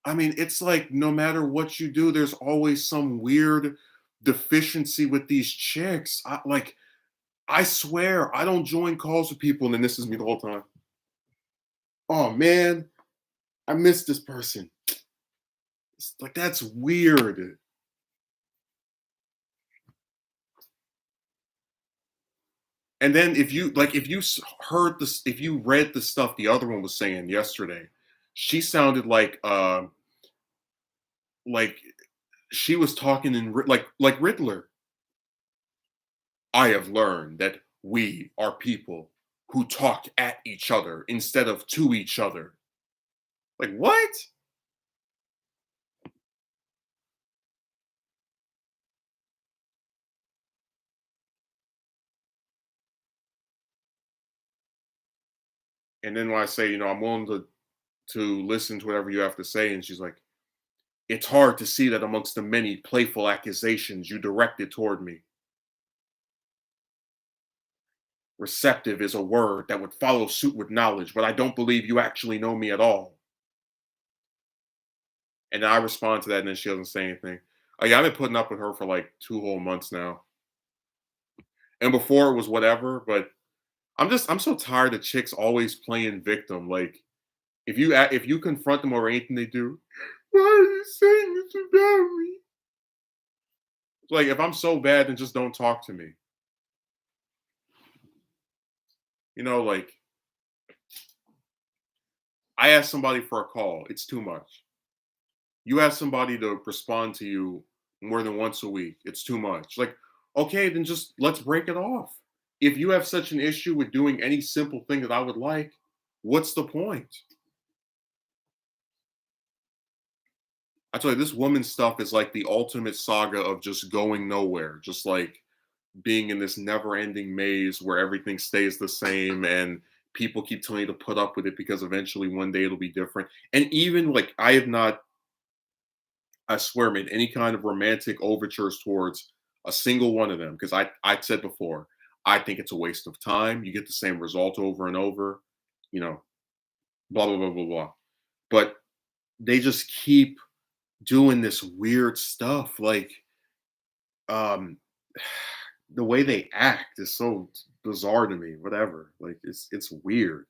I mean, it's like no matter what you do, there's always some weird deficiency with these chicks. I swear, I don't join calls with people, and then this is me the whole time. Oh man, I miss this person. It's like that's weird. And then if you heard this, if you read the stuff the other one was saying yesterday, she sounded like she was talking in like Riddler. I have learned that we are people who talk at each other instead of to each other. Like what? And then when I say, I'm willing to listen to whatever you have to say, and she's like, it's hard to see that amongst the many playful accusations you directed toward me. Receptive is a word that would follow suit with knowledge, but I don't believe you actually know me at all. And I respond to that, and then she doesn't say anything. Oh yeah, I've been putting up with her for like 2 whole months now. And before it was whatever, but I'm so tired of chicks always playing victim. Like if you confront them over anything they do, why are you saying this about me? Like if I'm so bad, then just don't talk to me. Like I ask somebody for a call, it's too much. You ask somebody to respond to you more than once a week, it's too much. Like, okay, then just let's break it off. If you have such an issue with doing any simple thing that I would like, what's the point? I tell you, this woman stuff is like the ultimate saga of just going nowhere, just like being in this never-ending maze where everything stays the same and people keep telling you to put up with it because eventually one day it'll be different. And even like I have not, I swear, made any kind of romantic overtures towards a single one of them because I said before, I think it's a waste of time. You get the same result over and over, you know, blah blah blah blah blah. But they just keep doing this weird stuff. Like um the way they act is so bizarre to me. Whatever. Like it's weird.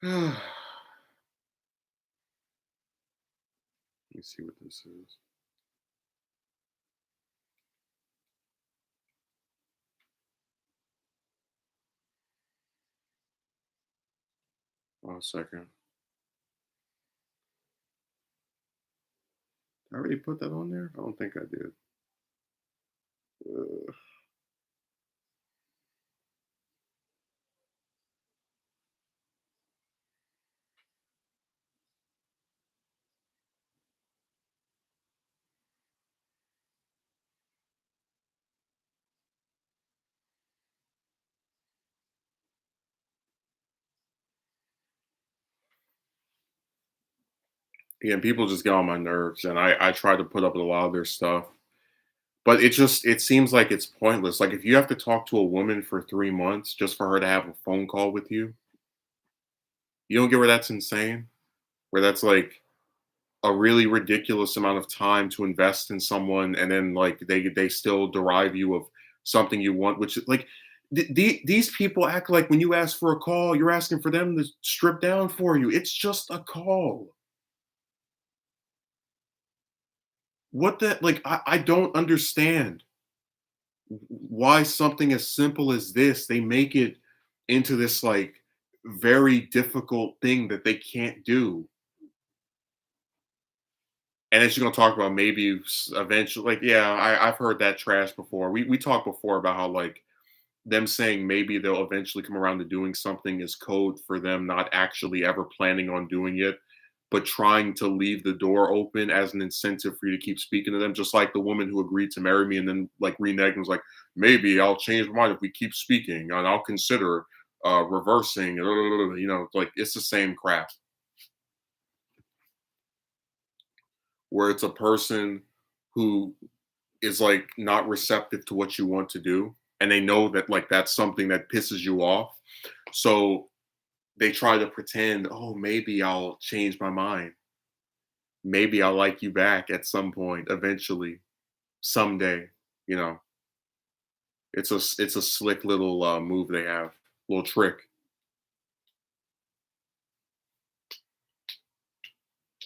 Let me see what this is. One second. I already put that on there? I don't think I did. Uh, yeah, people just get on my nerves, and I try to put up with a lot of their stuff, but it seems like it's pointless. Like if you have to talk to a woman for 3 months just for her to have a phone call with you, you don't get where that's insane. Where that's like a really ridiculous amount of time to invest in someone, and then like they still derive you of something you want, which is like these people act like when you ask for a call, you're asking for them to strip down for you. It's just a call. What the like I don't understand why something as simple as this they make it into this like very difficult thing that they can't do. And then she's gonna talk about maybe eventually, like, yeah, I've heard that trash before. We talked before about how like them saying maybe they'll eventually come around to doing something is code for them not actually ever planning on doing it, but trying to leave the door open as an incentive for you to keep speaking to them. Just like the woman who agreed to marry me and then like reneged and was like, maybe I'll change my mind if we keep speaking and I'll consider reversing. Like it's the same crap where it's a person who is like not receptive to what you want to do and they know that like that's something that pisses you off, so they try to pretend, oh maybe I'll change my mind, maybe I'll like you back at some point eventually, someday, you know. It's a slick little move they have, little trick.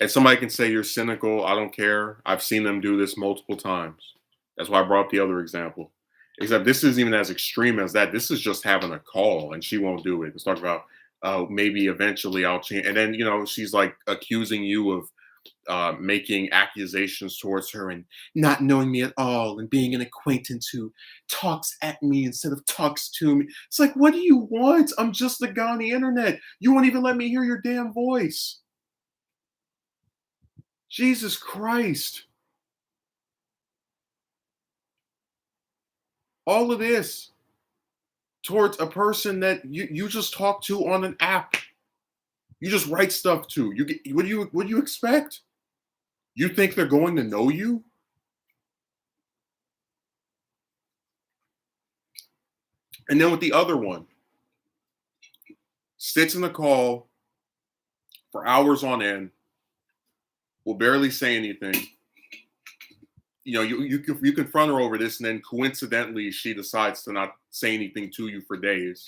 And somebody can say you're cynical. I don't care. I've seen them do this multiple times. That's why I brought up the other example. Except this isn't even as extreme as that. This is just having a call and she won't do it. It's talking about maybe eventually I'll change. And then, she's like accusing you of making accusations towards her and not knowing me at all and being an acquaintance who talks at me instead of talks to me. It's like, what do you want? I'm just the guy on the internet. You won't even let me hear your damn voice. Jesus Christ. All of this towards a person that you just talk to on an app. You just write stuff to. What do you expect? You think they're going to know you? And then with the other one, sits in the call for hours on end, will barely say anything. You confront her over this, and then coincidentally, she decides to not say anything to you for days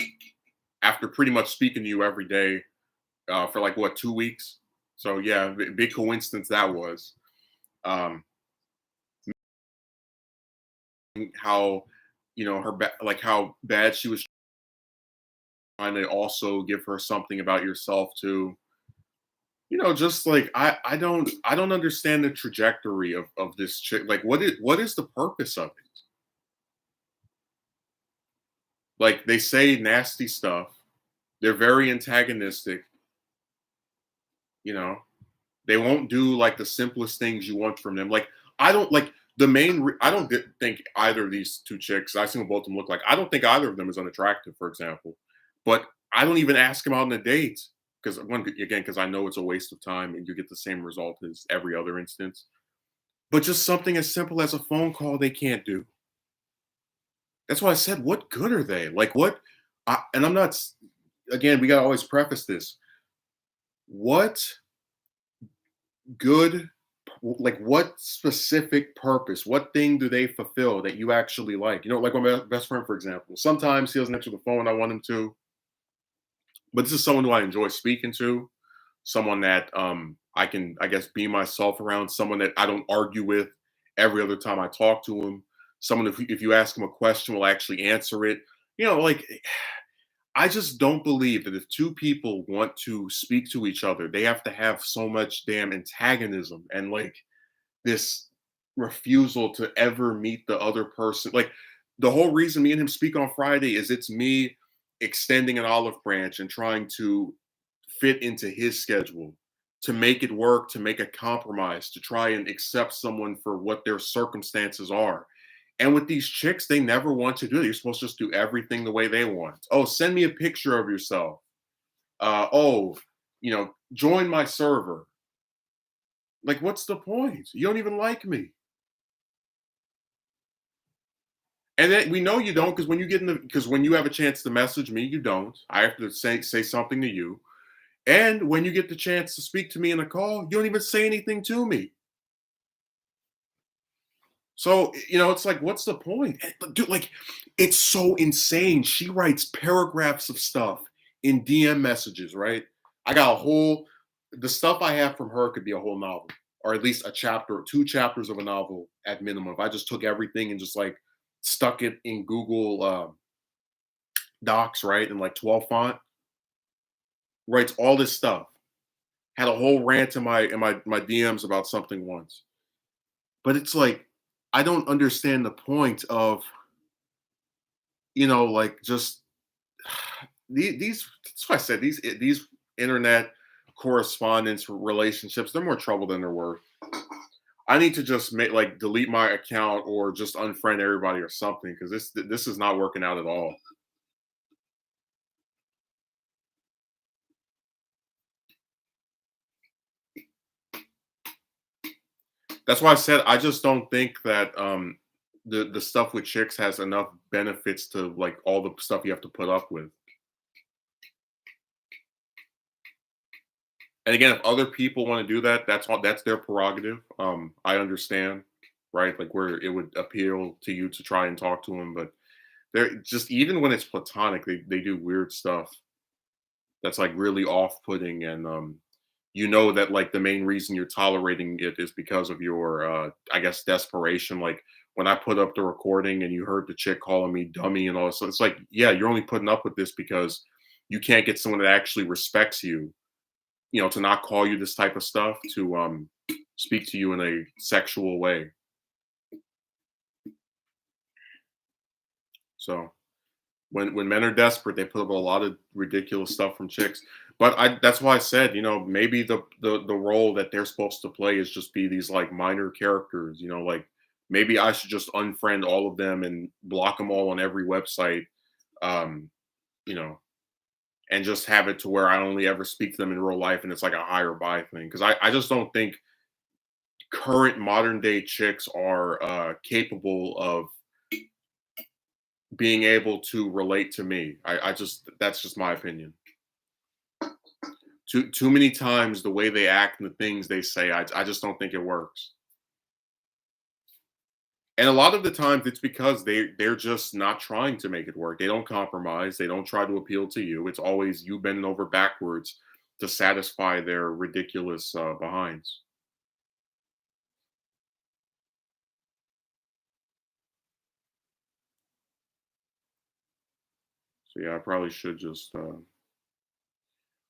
after pretty much speaking to you every day for like what 2 weeks. So yeah, big coincidence that was. Um, how like how bad she was trying to also give her something about yourself too. Just like I don't understand the trajectory of this chick. Like what is the purpose of it? Like they say nasty stuff. They're very antagonistic, you know. They won't do like the simplest things you want from them. Like I don't like I don't think either of these two chicks. I see what both of them look like. I don't think either of them is unattractive, for example. But I don't even ask them out on a date because because I know it's a waste of time and you get the same result as every other instance. But just something as simple as a phone call they can't do. That's why I said, what good are they? Like what? And I'm not. Again, we gotta always preface this. What good, like what specific purpose, what thing do they fulfill that you actually like? Like my best friend, for example. Sometimes he doesn't answer the phone when I want him to, but this is someone who I enjoy speaking to, someone that I can, I guess, be myself around, someone that I don't argue with every other time I talk to him, someone if you ask him a question will actually answer it. Like I just don't believe that if two people want to speak to each other, they have to have so much damn antagonism and like this refusal to ever meet the other person. Like the whole reason me and him speak on Friday is it's me extending an olive branch and trying to fit into his schedule, to make it work, to make a compromise, to try and accept someone for what their circumstances are. And with these chicks, they never want to do it. You're supposed to just do everything the way they want. Oh, send me a picture of yourself. Oh, join my server. Like, what's the point? You don't even like me. And then we know you don't because when you have a chance to message me, you don't. I have to say something to you. And when you get the chance to speak to me in a call, you don't even say anything to me. So, it's like, what's the point? Dude, like, it's so insane. She writes paragraphs of stuff in DM messages, right? I got the stuff I have from her could be a whole novel, or at least a chapter, 2 chapters of a novel at minimum. If I just took everything and just like stuck it in Google Docs, right? In like 12 font, writes all this stuff. Had a whole rant in my DMs about something once. But it's like, I don't understand the point of, like just these. That's why I said these internet correspondence relationships. They're more trouble than they're worth. I need to just delete my account or just unfriend everybody or something because this is not working out at all. That's why I said I just don't think that the stuff with chicks has enough benefits to like all the stuff you have to put up with. And again, if other people want to do that, that's their prerogative. I understand, right? Like where it would appeal to you to try and talk to them, but they're just even when it's platonic, they do weird stuff that's like really off-putting and you know that like the main reason you're tolerating it is because of your I guess desperation. Like when I put up the recording and you heard the chick calling me dummy and all this, so it's like, yeah, you're only putting up with this because you can't get someone that actually respects you, to not call you this type of stuff, to speak to you in a sexual way. So when men are desperate, they put up a lot of ridiculous stuff from chicks. But I that's why I said, maybe the role that they're supposed to play is just be these like minor characters, like maybe I should just unfriend all of them and block them all on every website, um, you know, and just have it to where I only ever speak to them in real life and it's like a hire by thing. Cause I just don't think current modern day chicks are capable of being able to relate to me. I just that's just my opinion. Too many times the way they act and the things they say, I just don't think it works. And a lot of the times it's because they're just not trying to make it work. They don't compromise. They don't try to appeal to you. It's always you bending over backwards to satisfy their ridiculous behinds. So yeah, I probably should just.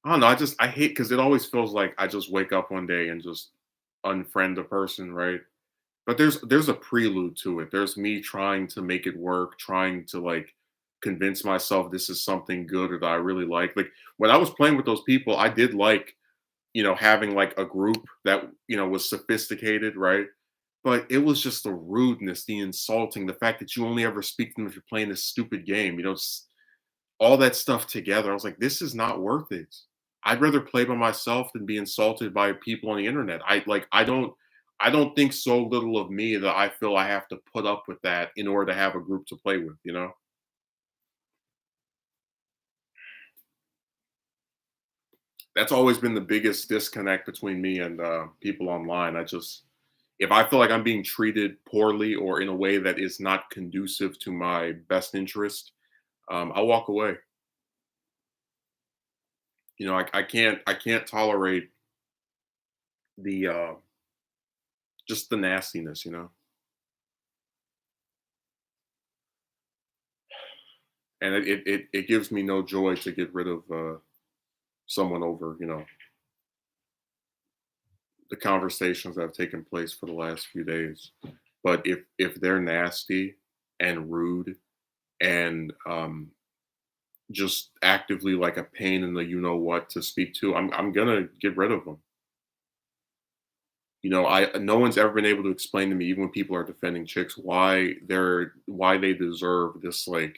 I don't know. I hate because it always feels like I just wake up one day and just unfriend the person, right? But there's a prelude to it. There's me trying to make it work, trying to like convince myself this is something good or that I really like. Like when I was playing with those people, I did like, having like a group that, was sophisticated, right? But it was just the rudeness, the insulting, the fact that you only ever speak to them if you're playing this stupid game, all that stuff together. I was like, this is not worth it. I'd rather play by myself than be insulted by people on the internet. I don't think so little of me that I feel I have to put up with that in order to have a group to play with. That's always been the biggest disconnect between me and people online. If I feel like I'm being treated poorly or in a way that is not conducive to my best interest, I'll walk away. I can't tolerate the just the nastiness. And it gives me no joy to get rid of someone over the conversations that have taken place for the last few days. But if they're nasty and rude and just actively like a pain in the what to speak to, I'm gonna get rid of them. I no one's ever been able to explain to me, even when people are defending chicks, why they deserve this like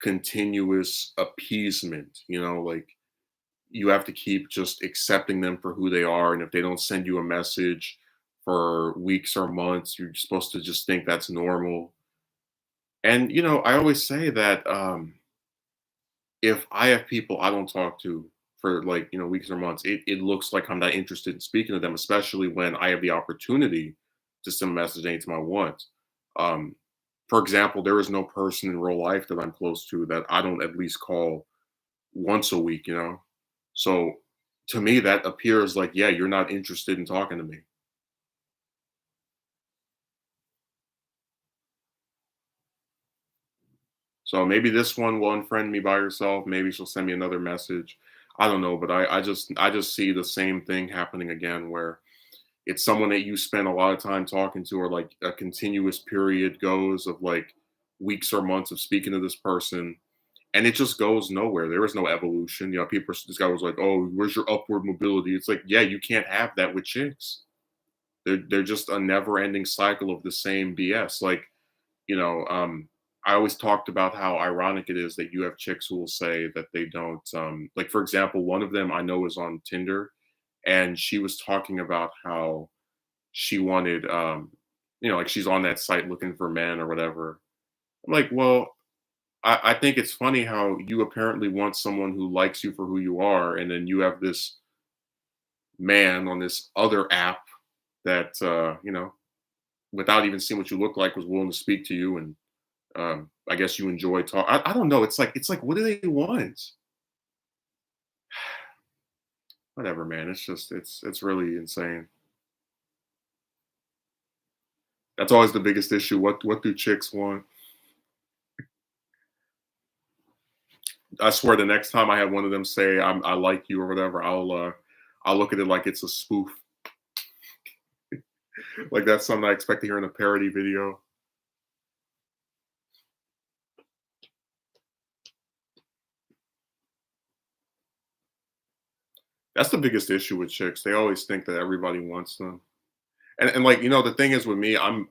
continuous appeasement. Like you have to keep just accepting them for who they are, and if they don't send you a message for weeks or months, you're supposed to just think that's normal. And I always say that if I have people I don't talk to for like weeks or months, it looks like I'm not interested in speaking to them, especially when I have the opportunity to send a message anytime I want. um for example, there is no person in real life that I'm close to that I don't at least call once a week. So to me, that appears like, yeah, you're not interested in talking to me. So maybe this one will unfriend me by herself. Maybe she'll send me another message. I don't know, but I just see the same thing happening again where it's someone that you spend a lot of time talking to, or like a continuous period goes of like weeks or months of speaking to this person, and it just goes nowhere. There is no evolution. This guy was like, "Oh, where's your upward mobility?" It's like, yeah, you can't have that with chicks. They're just a never-ending cycle of the same BS. Like, you know, um, I always talked about how ironic it is that you have chicks who will say that they don't like, for example, one of them I know is on Tinder, and she was talking about how she wanted like she's on that site looking for men or whatever. I'm like, well, I think it's funny how you apparently want someone who likes you for who you are, and then you have this man on this other app that without even seeing what you look like, was willing to speak to you, and I guess you enjoy talk. I don't know. It's like what do they want? Whatever, man. It's just it's really insane. That's always the biggest issue. What do chicks want? I swear the next time I have one of them say I like you or whatever, I'll look at it like it's a spoof. Like that's something I expect to hear in a parody video. That's the biggest issue with chicks. They always think that everybody wants them. And like, the thing is with me, I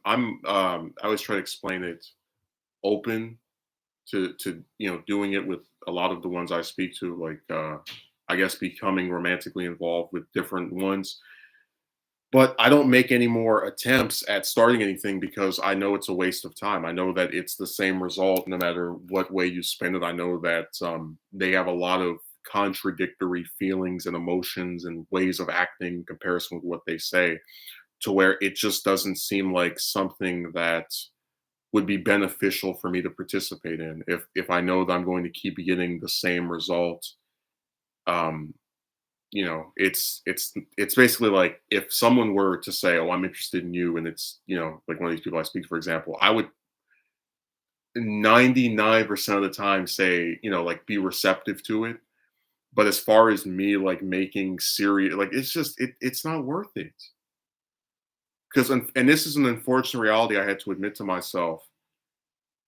always try to explain it open to doing it with a lot of the ones I speak to, like I guess becoming romantically involved with different ones. But I don't make any more attempts at starting anything because I know it's a waste of time. I know that it's the same result no matter what way you spend it. I know that they have a lot of contradictory feelings and emotions and ways of acting in comparison with what they say, to where it just doesn't seem like something that would be beneficial for me to participate in if I know that I'm going to keep getting the same result. Um, it's basically like if someone were to say, "Oh, I'm interested in you," and it's like one of these people I speak, for example, I would 99% of the time say, like be receptive to it. But as far as me like making serious, like it's just it's not worth it. Because and this is an unfortunate reality I had to admit to myself.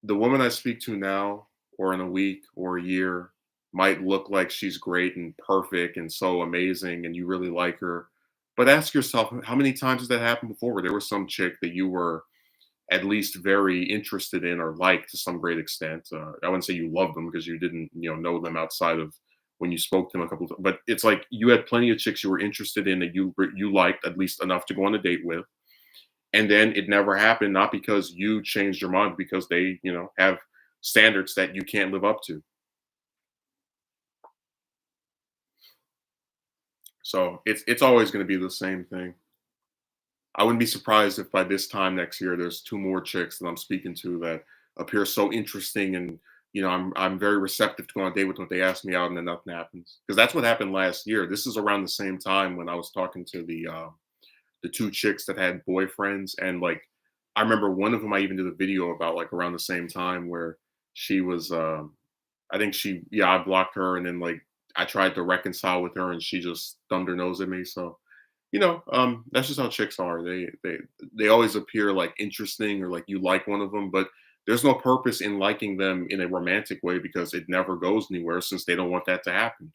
The woman I speak to now, or in a week or a year, might look like she's great and perfect and so amazing, and you really like her. But ask yourself, how many times has that happened before where there was some chick that you were at least very interested in or liked to some great extent? I wouldn't say you loved them because you didn't, know them outside of when you spoke to them a couple of times. But it's like you had plenty of chicks you were interested in that you liked at least enough to go on a date with, and then it never happened, not because you changed your mind, because they have standards that you can't live up to. So it's always going to be the same thing. I wouldn't be surprised if by this time next year there's two more chicks that I'm speaking to that appear so interesting, and I'm very receptive to go on a date with them. They ask me out and then nothing happens, because that's what happened last year. This is around the same time when I was talking to the two chicks that had boyfriends, and like I remember one of them I even did a video about, like around the same time, where she was I think I blocked her, and then like I tried to reconcile with her and she just thumbed her nose at me. So that's just how chicks are. They always appear like interesting, or like you like one of them, but there's no purpose in liking them in a romantic way because it never goes anywhere, since they don't want that to happen.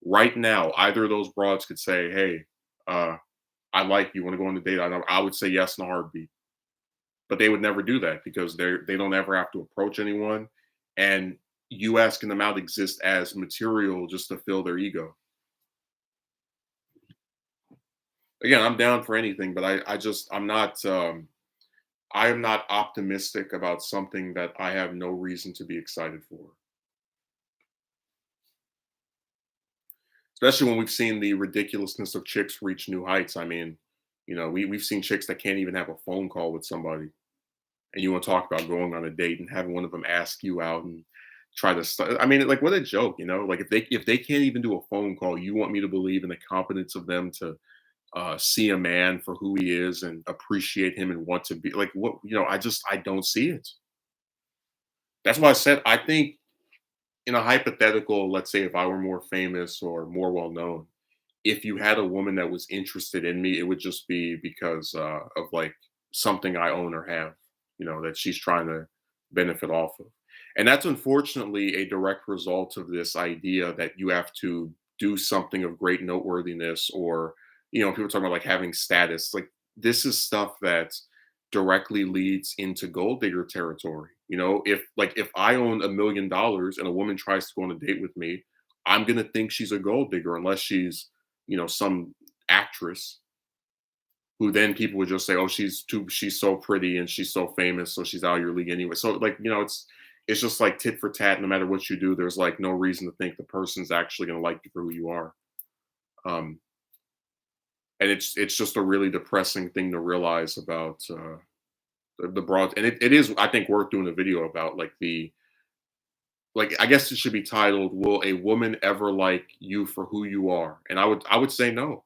Right now, either of those broads could say, "Hey, uh, I like you. Want to go on a date?" I would say yes in a heartbeat. But they would never do that because they don't ever have to approach anyone, and you asking them out exists as material just to fill their ego. Again, I'm down for anything, but I am not optimistic about something that I have no reason to be excited for. Especially when we've seen the ridiculousness of chicks reach new heights. I mean, we've seen chicks that can't even have a phone call with somebody, and you want to talk about going on a date and having one of them ask you out and try to I mean, like, what a joke, like if they can't even do a phone call, you want me to believe in the competence of them to see a man for who he is and appreciate him and want to be like, what, I don't see it. That's why I said I think, in a hypothetical, let's say if I were more famous or more well known, if you had a woman that was interested in me, it would just be because of like something I own or have, that she's trying to benefit off of. And that's unfortunately a direct result of this idea that you have to do something of great noteworthiness, or, people talking about like having status. Like, this is stuff that directly leads into gold digger territory. If I own $1 million and a woman tries to go on a date with me, I'm gonna think she's a gold digger unless she's, some actress who then people would just say, "Oh, she's so pretty and she's so famous, so she's out of your league anyway." So like, it's just like tit for tat. No matter what you do, there's like no reason to think the person's actually gonna like you for who you are. Um, and it's just a really depressing thing to realize about the broad. And it is, I think, worth doing a video about, like like I guess it should be titled, "Will a woman ever like you for who you are?" And I would say no.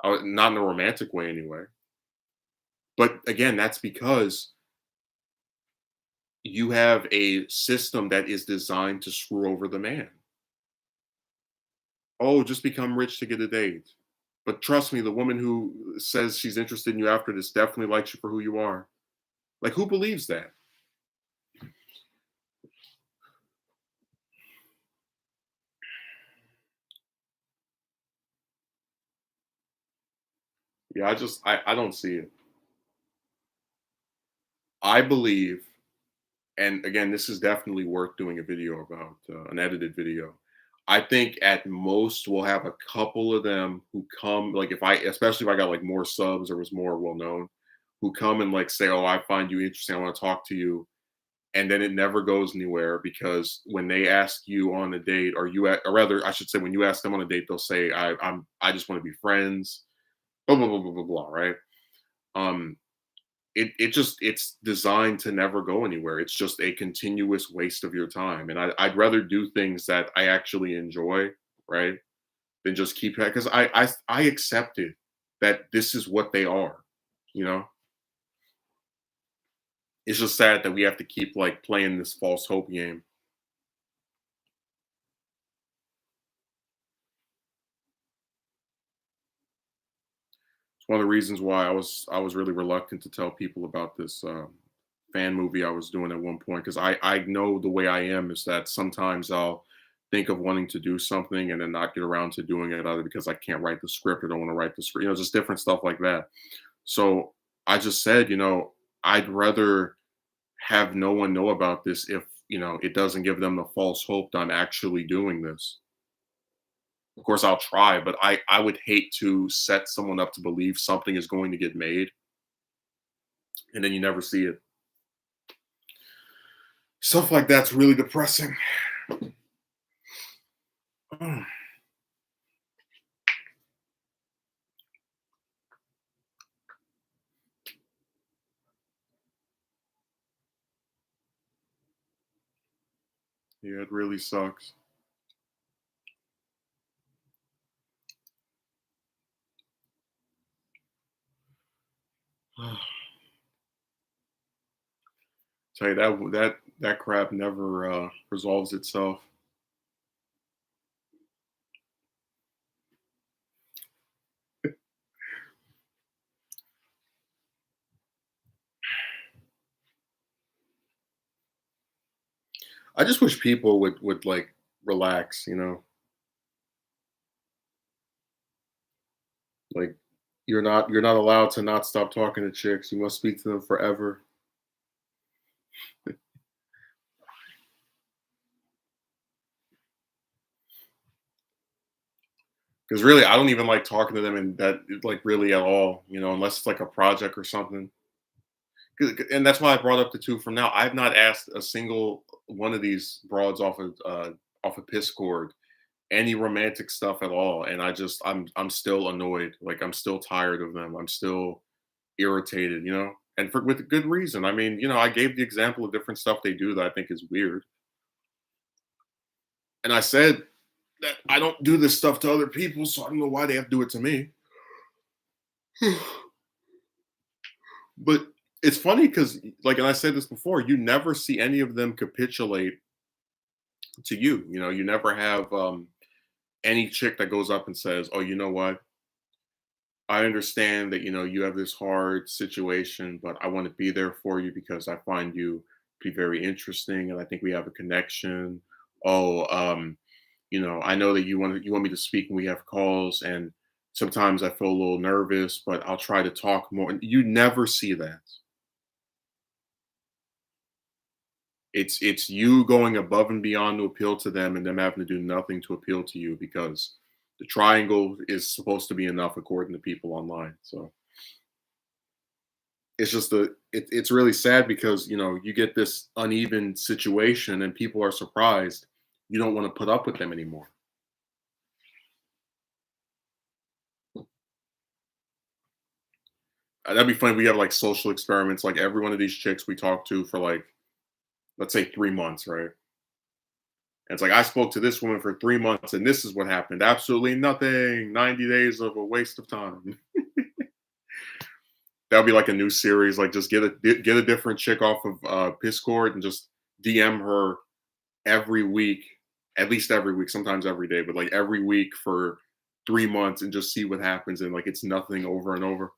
Not in a romantic way anyway. But again, that's because you have a system that is designed to screw over the man. Oh, just become rich to get a date. But trust me, the woman who says she's interested in you after this definitely likes you for who you are. Like, who believes that? Yeah, I don't see it. I believe, and again, this is definitely worth doing a video about, an edited video. I think at most we'll have a couple of them who come, like if I, especially if I got like more subs or was more well known, who come and like say, "Oh, I find you interesting. I want to talk to you," and then it never goes anywhere because when they ask you on a date, or or rather, I should say, when you ask them on a date, they'll say, I just want to be friends." Blah blah blah blah blah blah. Right? Um, it's designed to never go anywhere. It's just a continuous waste of your time, and I'd rather do things that I actually enjoy, right, than just keep because I accepted that this is what they are. You know, it's just sad that we have to keep like playing this false hope game. It's one of the reasons why I was really reluctant to tell people about this fan movie I was doing at one point because I know the way I am is that sometimes I'll think of wanting to do something and then not get around to doing it either because I can't write the script or don't want to write the script, just different stuff like that. So I just said, I'd rather have no one know about this if it doesn't give them the false hope that I'm actually doing this. Of course, I'll try, but I would hate to set someone up to believe something is going to get made and then you never see it. Stuff like that's really depressing. Yeah, it really sucks. Tell you that crap never resolves itself. I just wish people would like relax. Like you're not allowed to not stop talking to chicks. You must speak to them forever. Because really, I don't even like talking to them and that like really at all. Unless it's like a project or something. And that's why I brought up the two from now. I've not asked a single one of these broads off of Discord any romantic stuff at all, and I'm still annoyed. Like I'm still tired of them. I'm still irritated. And for with good reason. I mean, I gave the example of different stuff they do that I think is weird, and I said that I don't do this stuff to other people, so I don't know why they have to do it to me. But it's funny because, like, and I said this before, you never see any of them capitulate to you. You never have any chick that goes up and says, "Oh, you know what? I understand that you have this hard situation, but I want to be there for you because I find you to be very interesting, and I think we have a connection. Oh, I know that you want me to speak when we have calls, and sometimes I feel a little nervous, but I'll try to talk more." And you never see that. It's you going above and beyond to appeal to them and them having to do nothing to appeal to you because the triangle is supposed to be enough according to people online. So it's really sad because you get this uneven situation and people are surprised you don't want to put up with them anymore. That'd be funny. We have like social experiments, like every one of these chicks we talk to for like let's say 3 months, right? And it's like, I spoke to this woman for 3 months and this is what happened. Absolutely nothing. 90 days of a waste of time. That would be like a new series. Like, just get a different chick off of Discord and just DM her every week, at least every week, sometimes every day, but like every week for 3 months and just see what happens. And like, it's nothing over and over.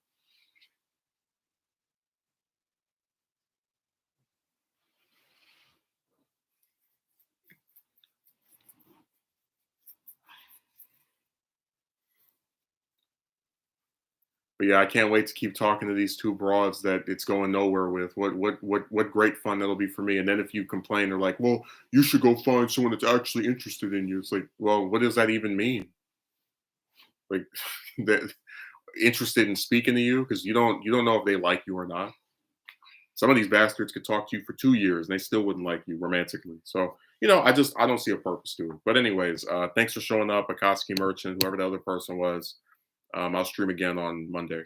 But yeah, I can't wait to keep talking to these two broads that it's going nowhere with. What great fun that'll be for me. And then if you complain, they're like, "Well, you should go find someone that's actually interested in you." It's like, well, what does that even mean? Like, that interested in speaking to you because you don't know if they like you or not. Some of these bastards could talk to you for 2 years and they still wouldn't like you romantically. So, I don't see a purpose to it. But anyways, thanks for showing up, Akatsuki Merchant, whoever the other person was. I'll stream again on Monday.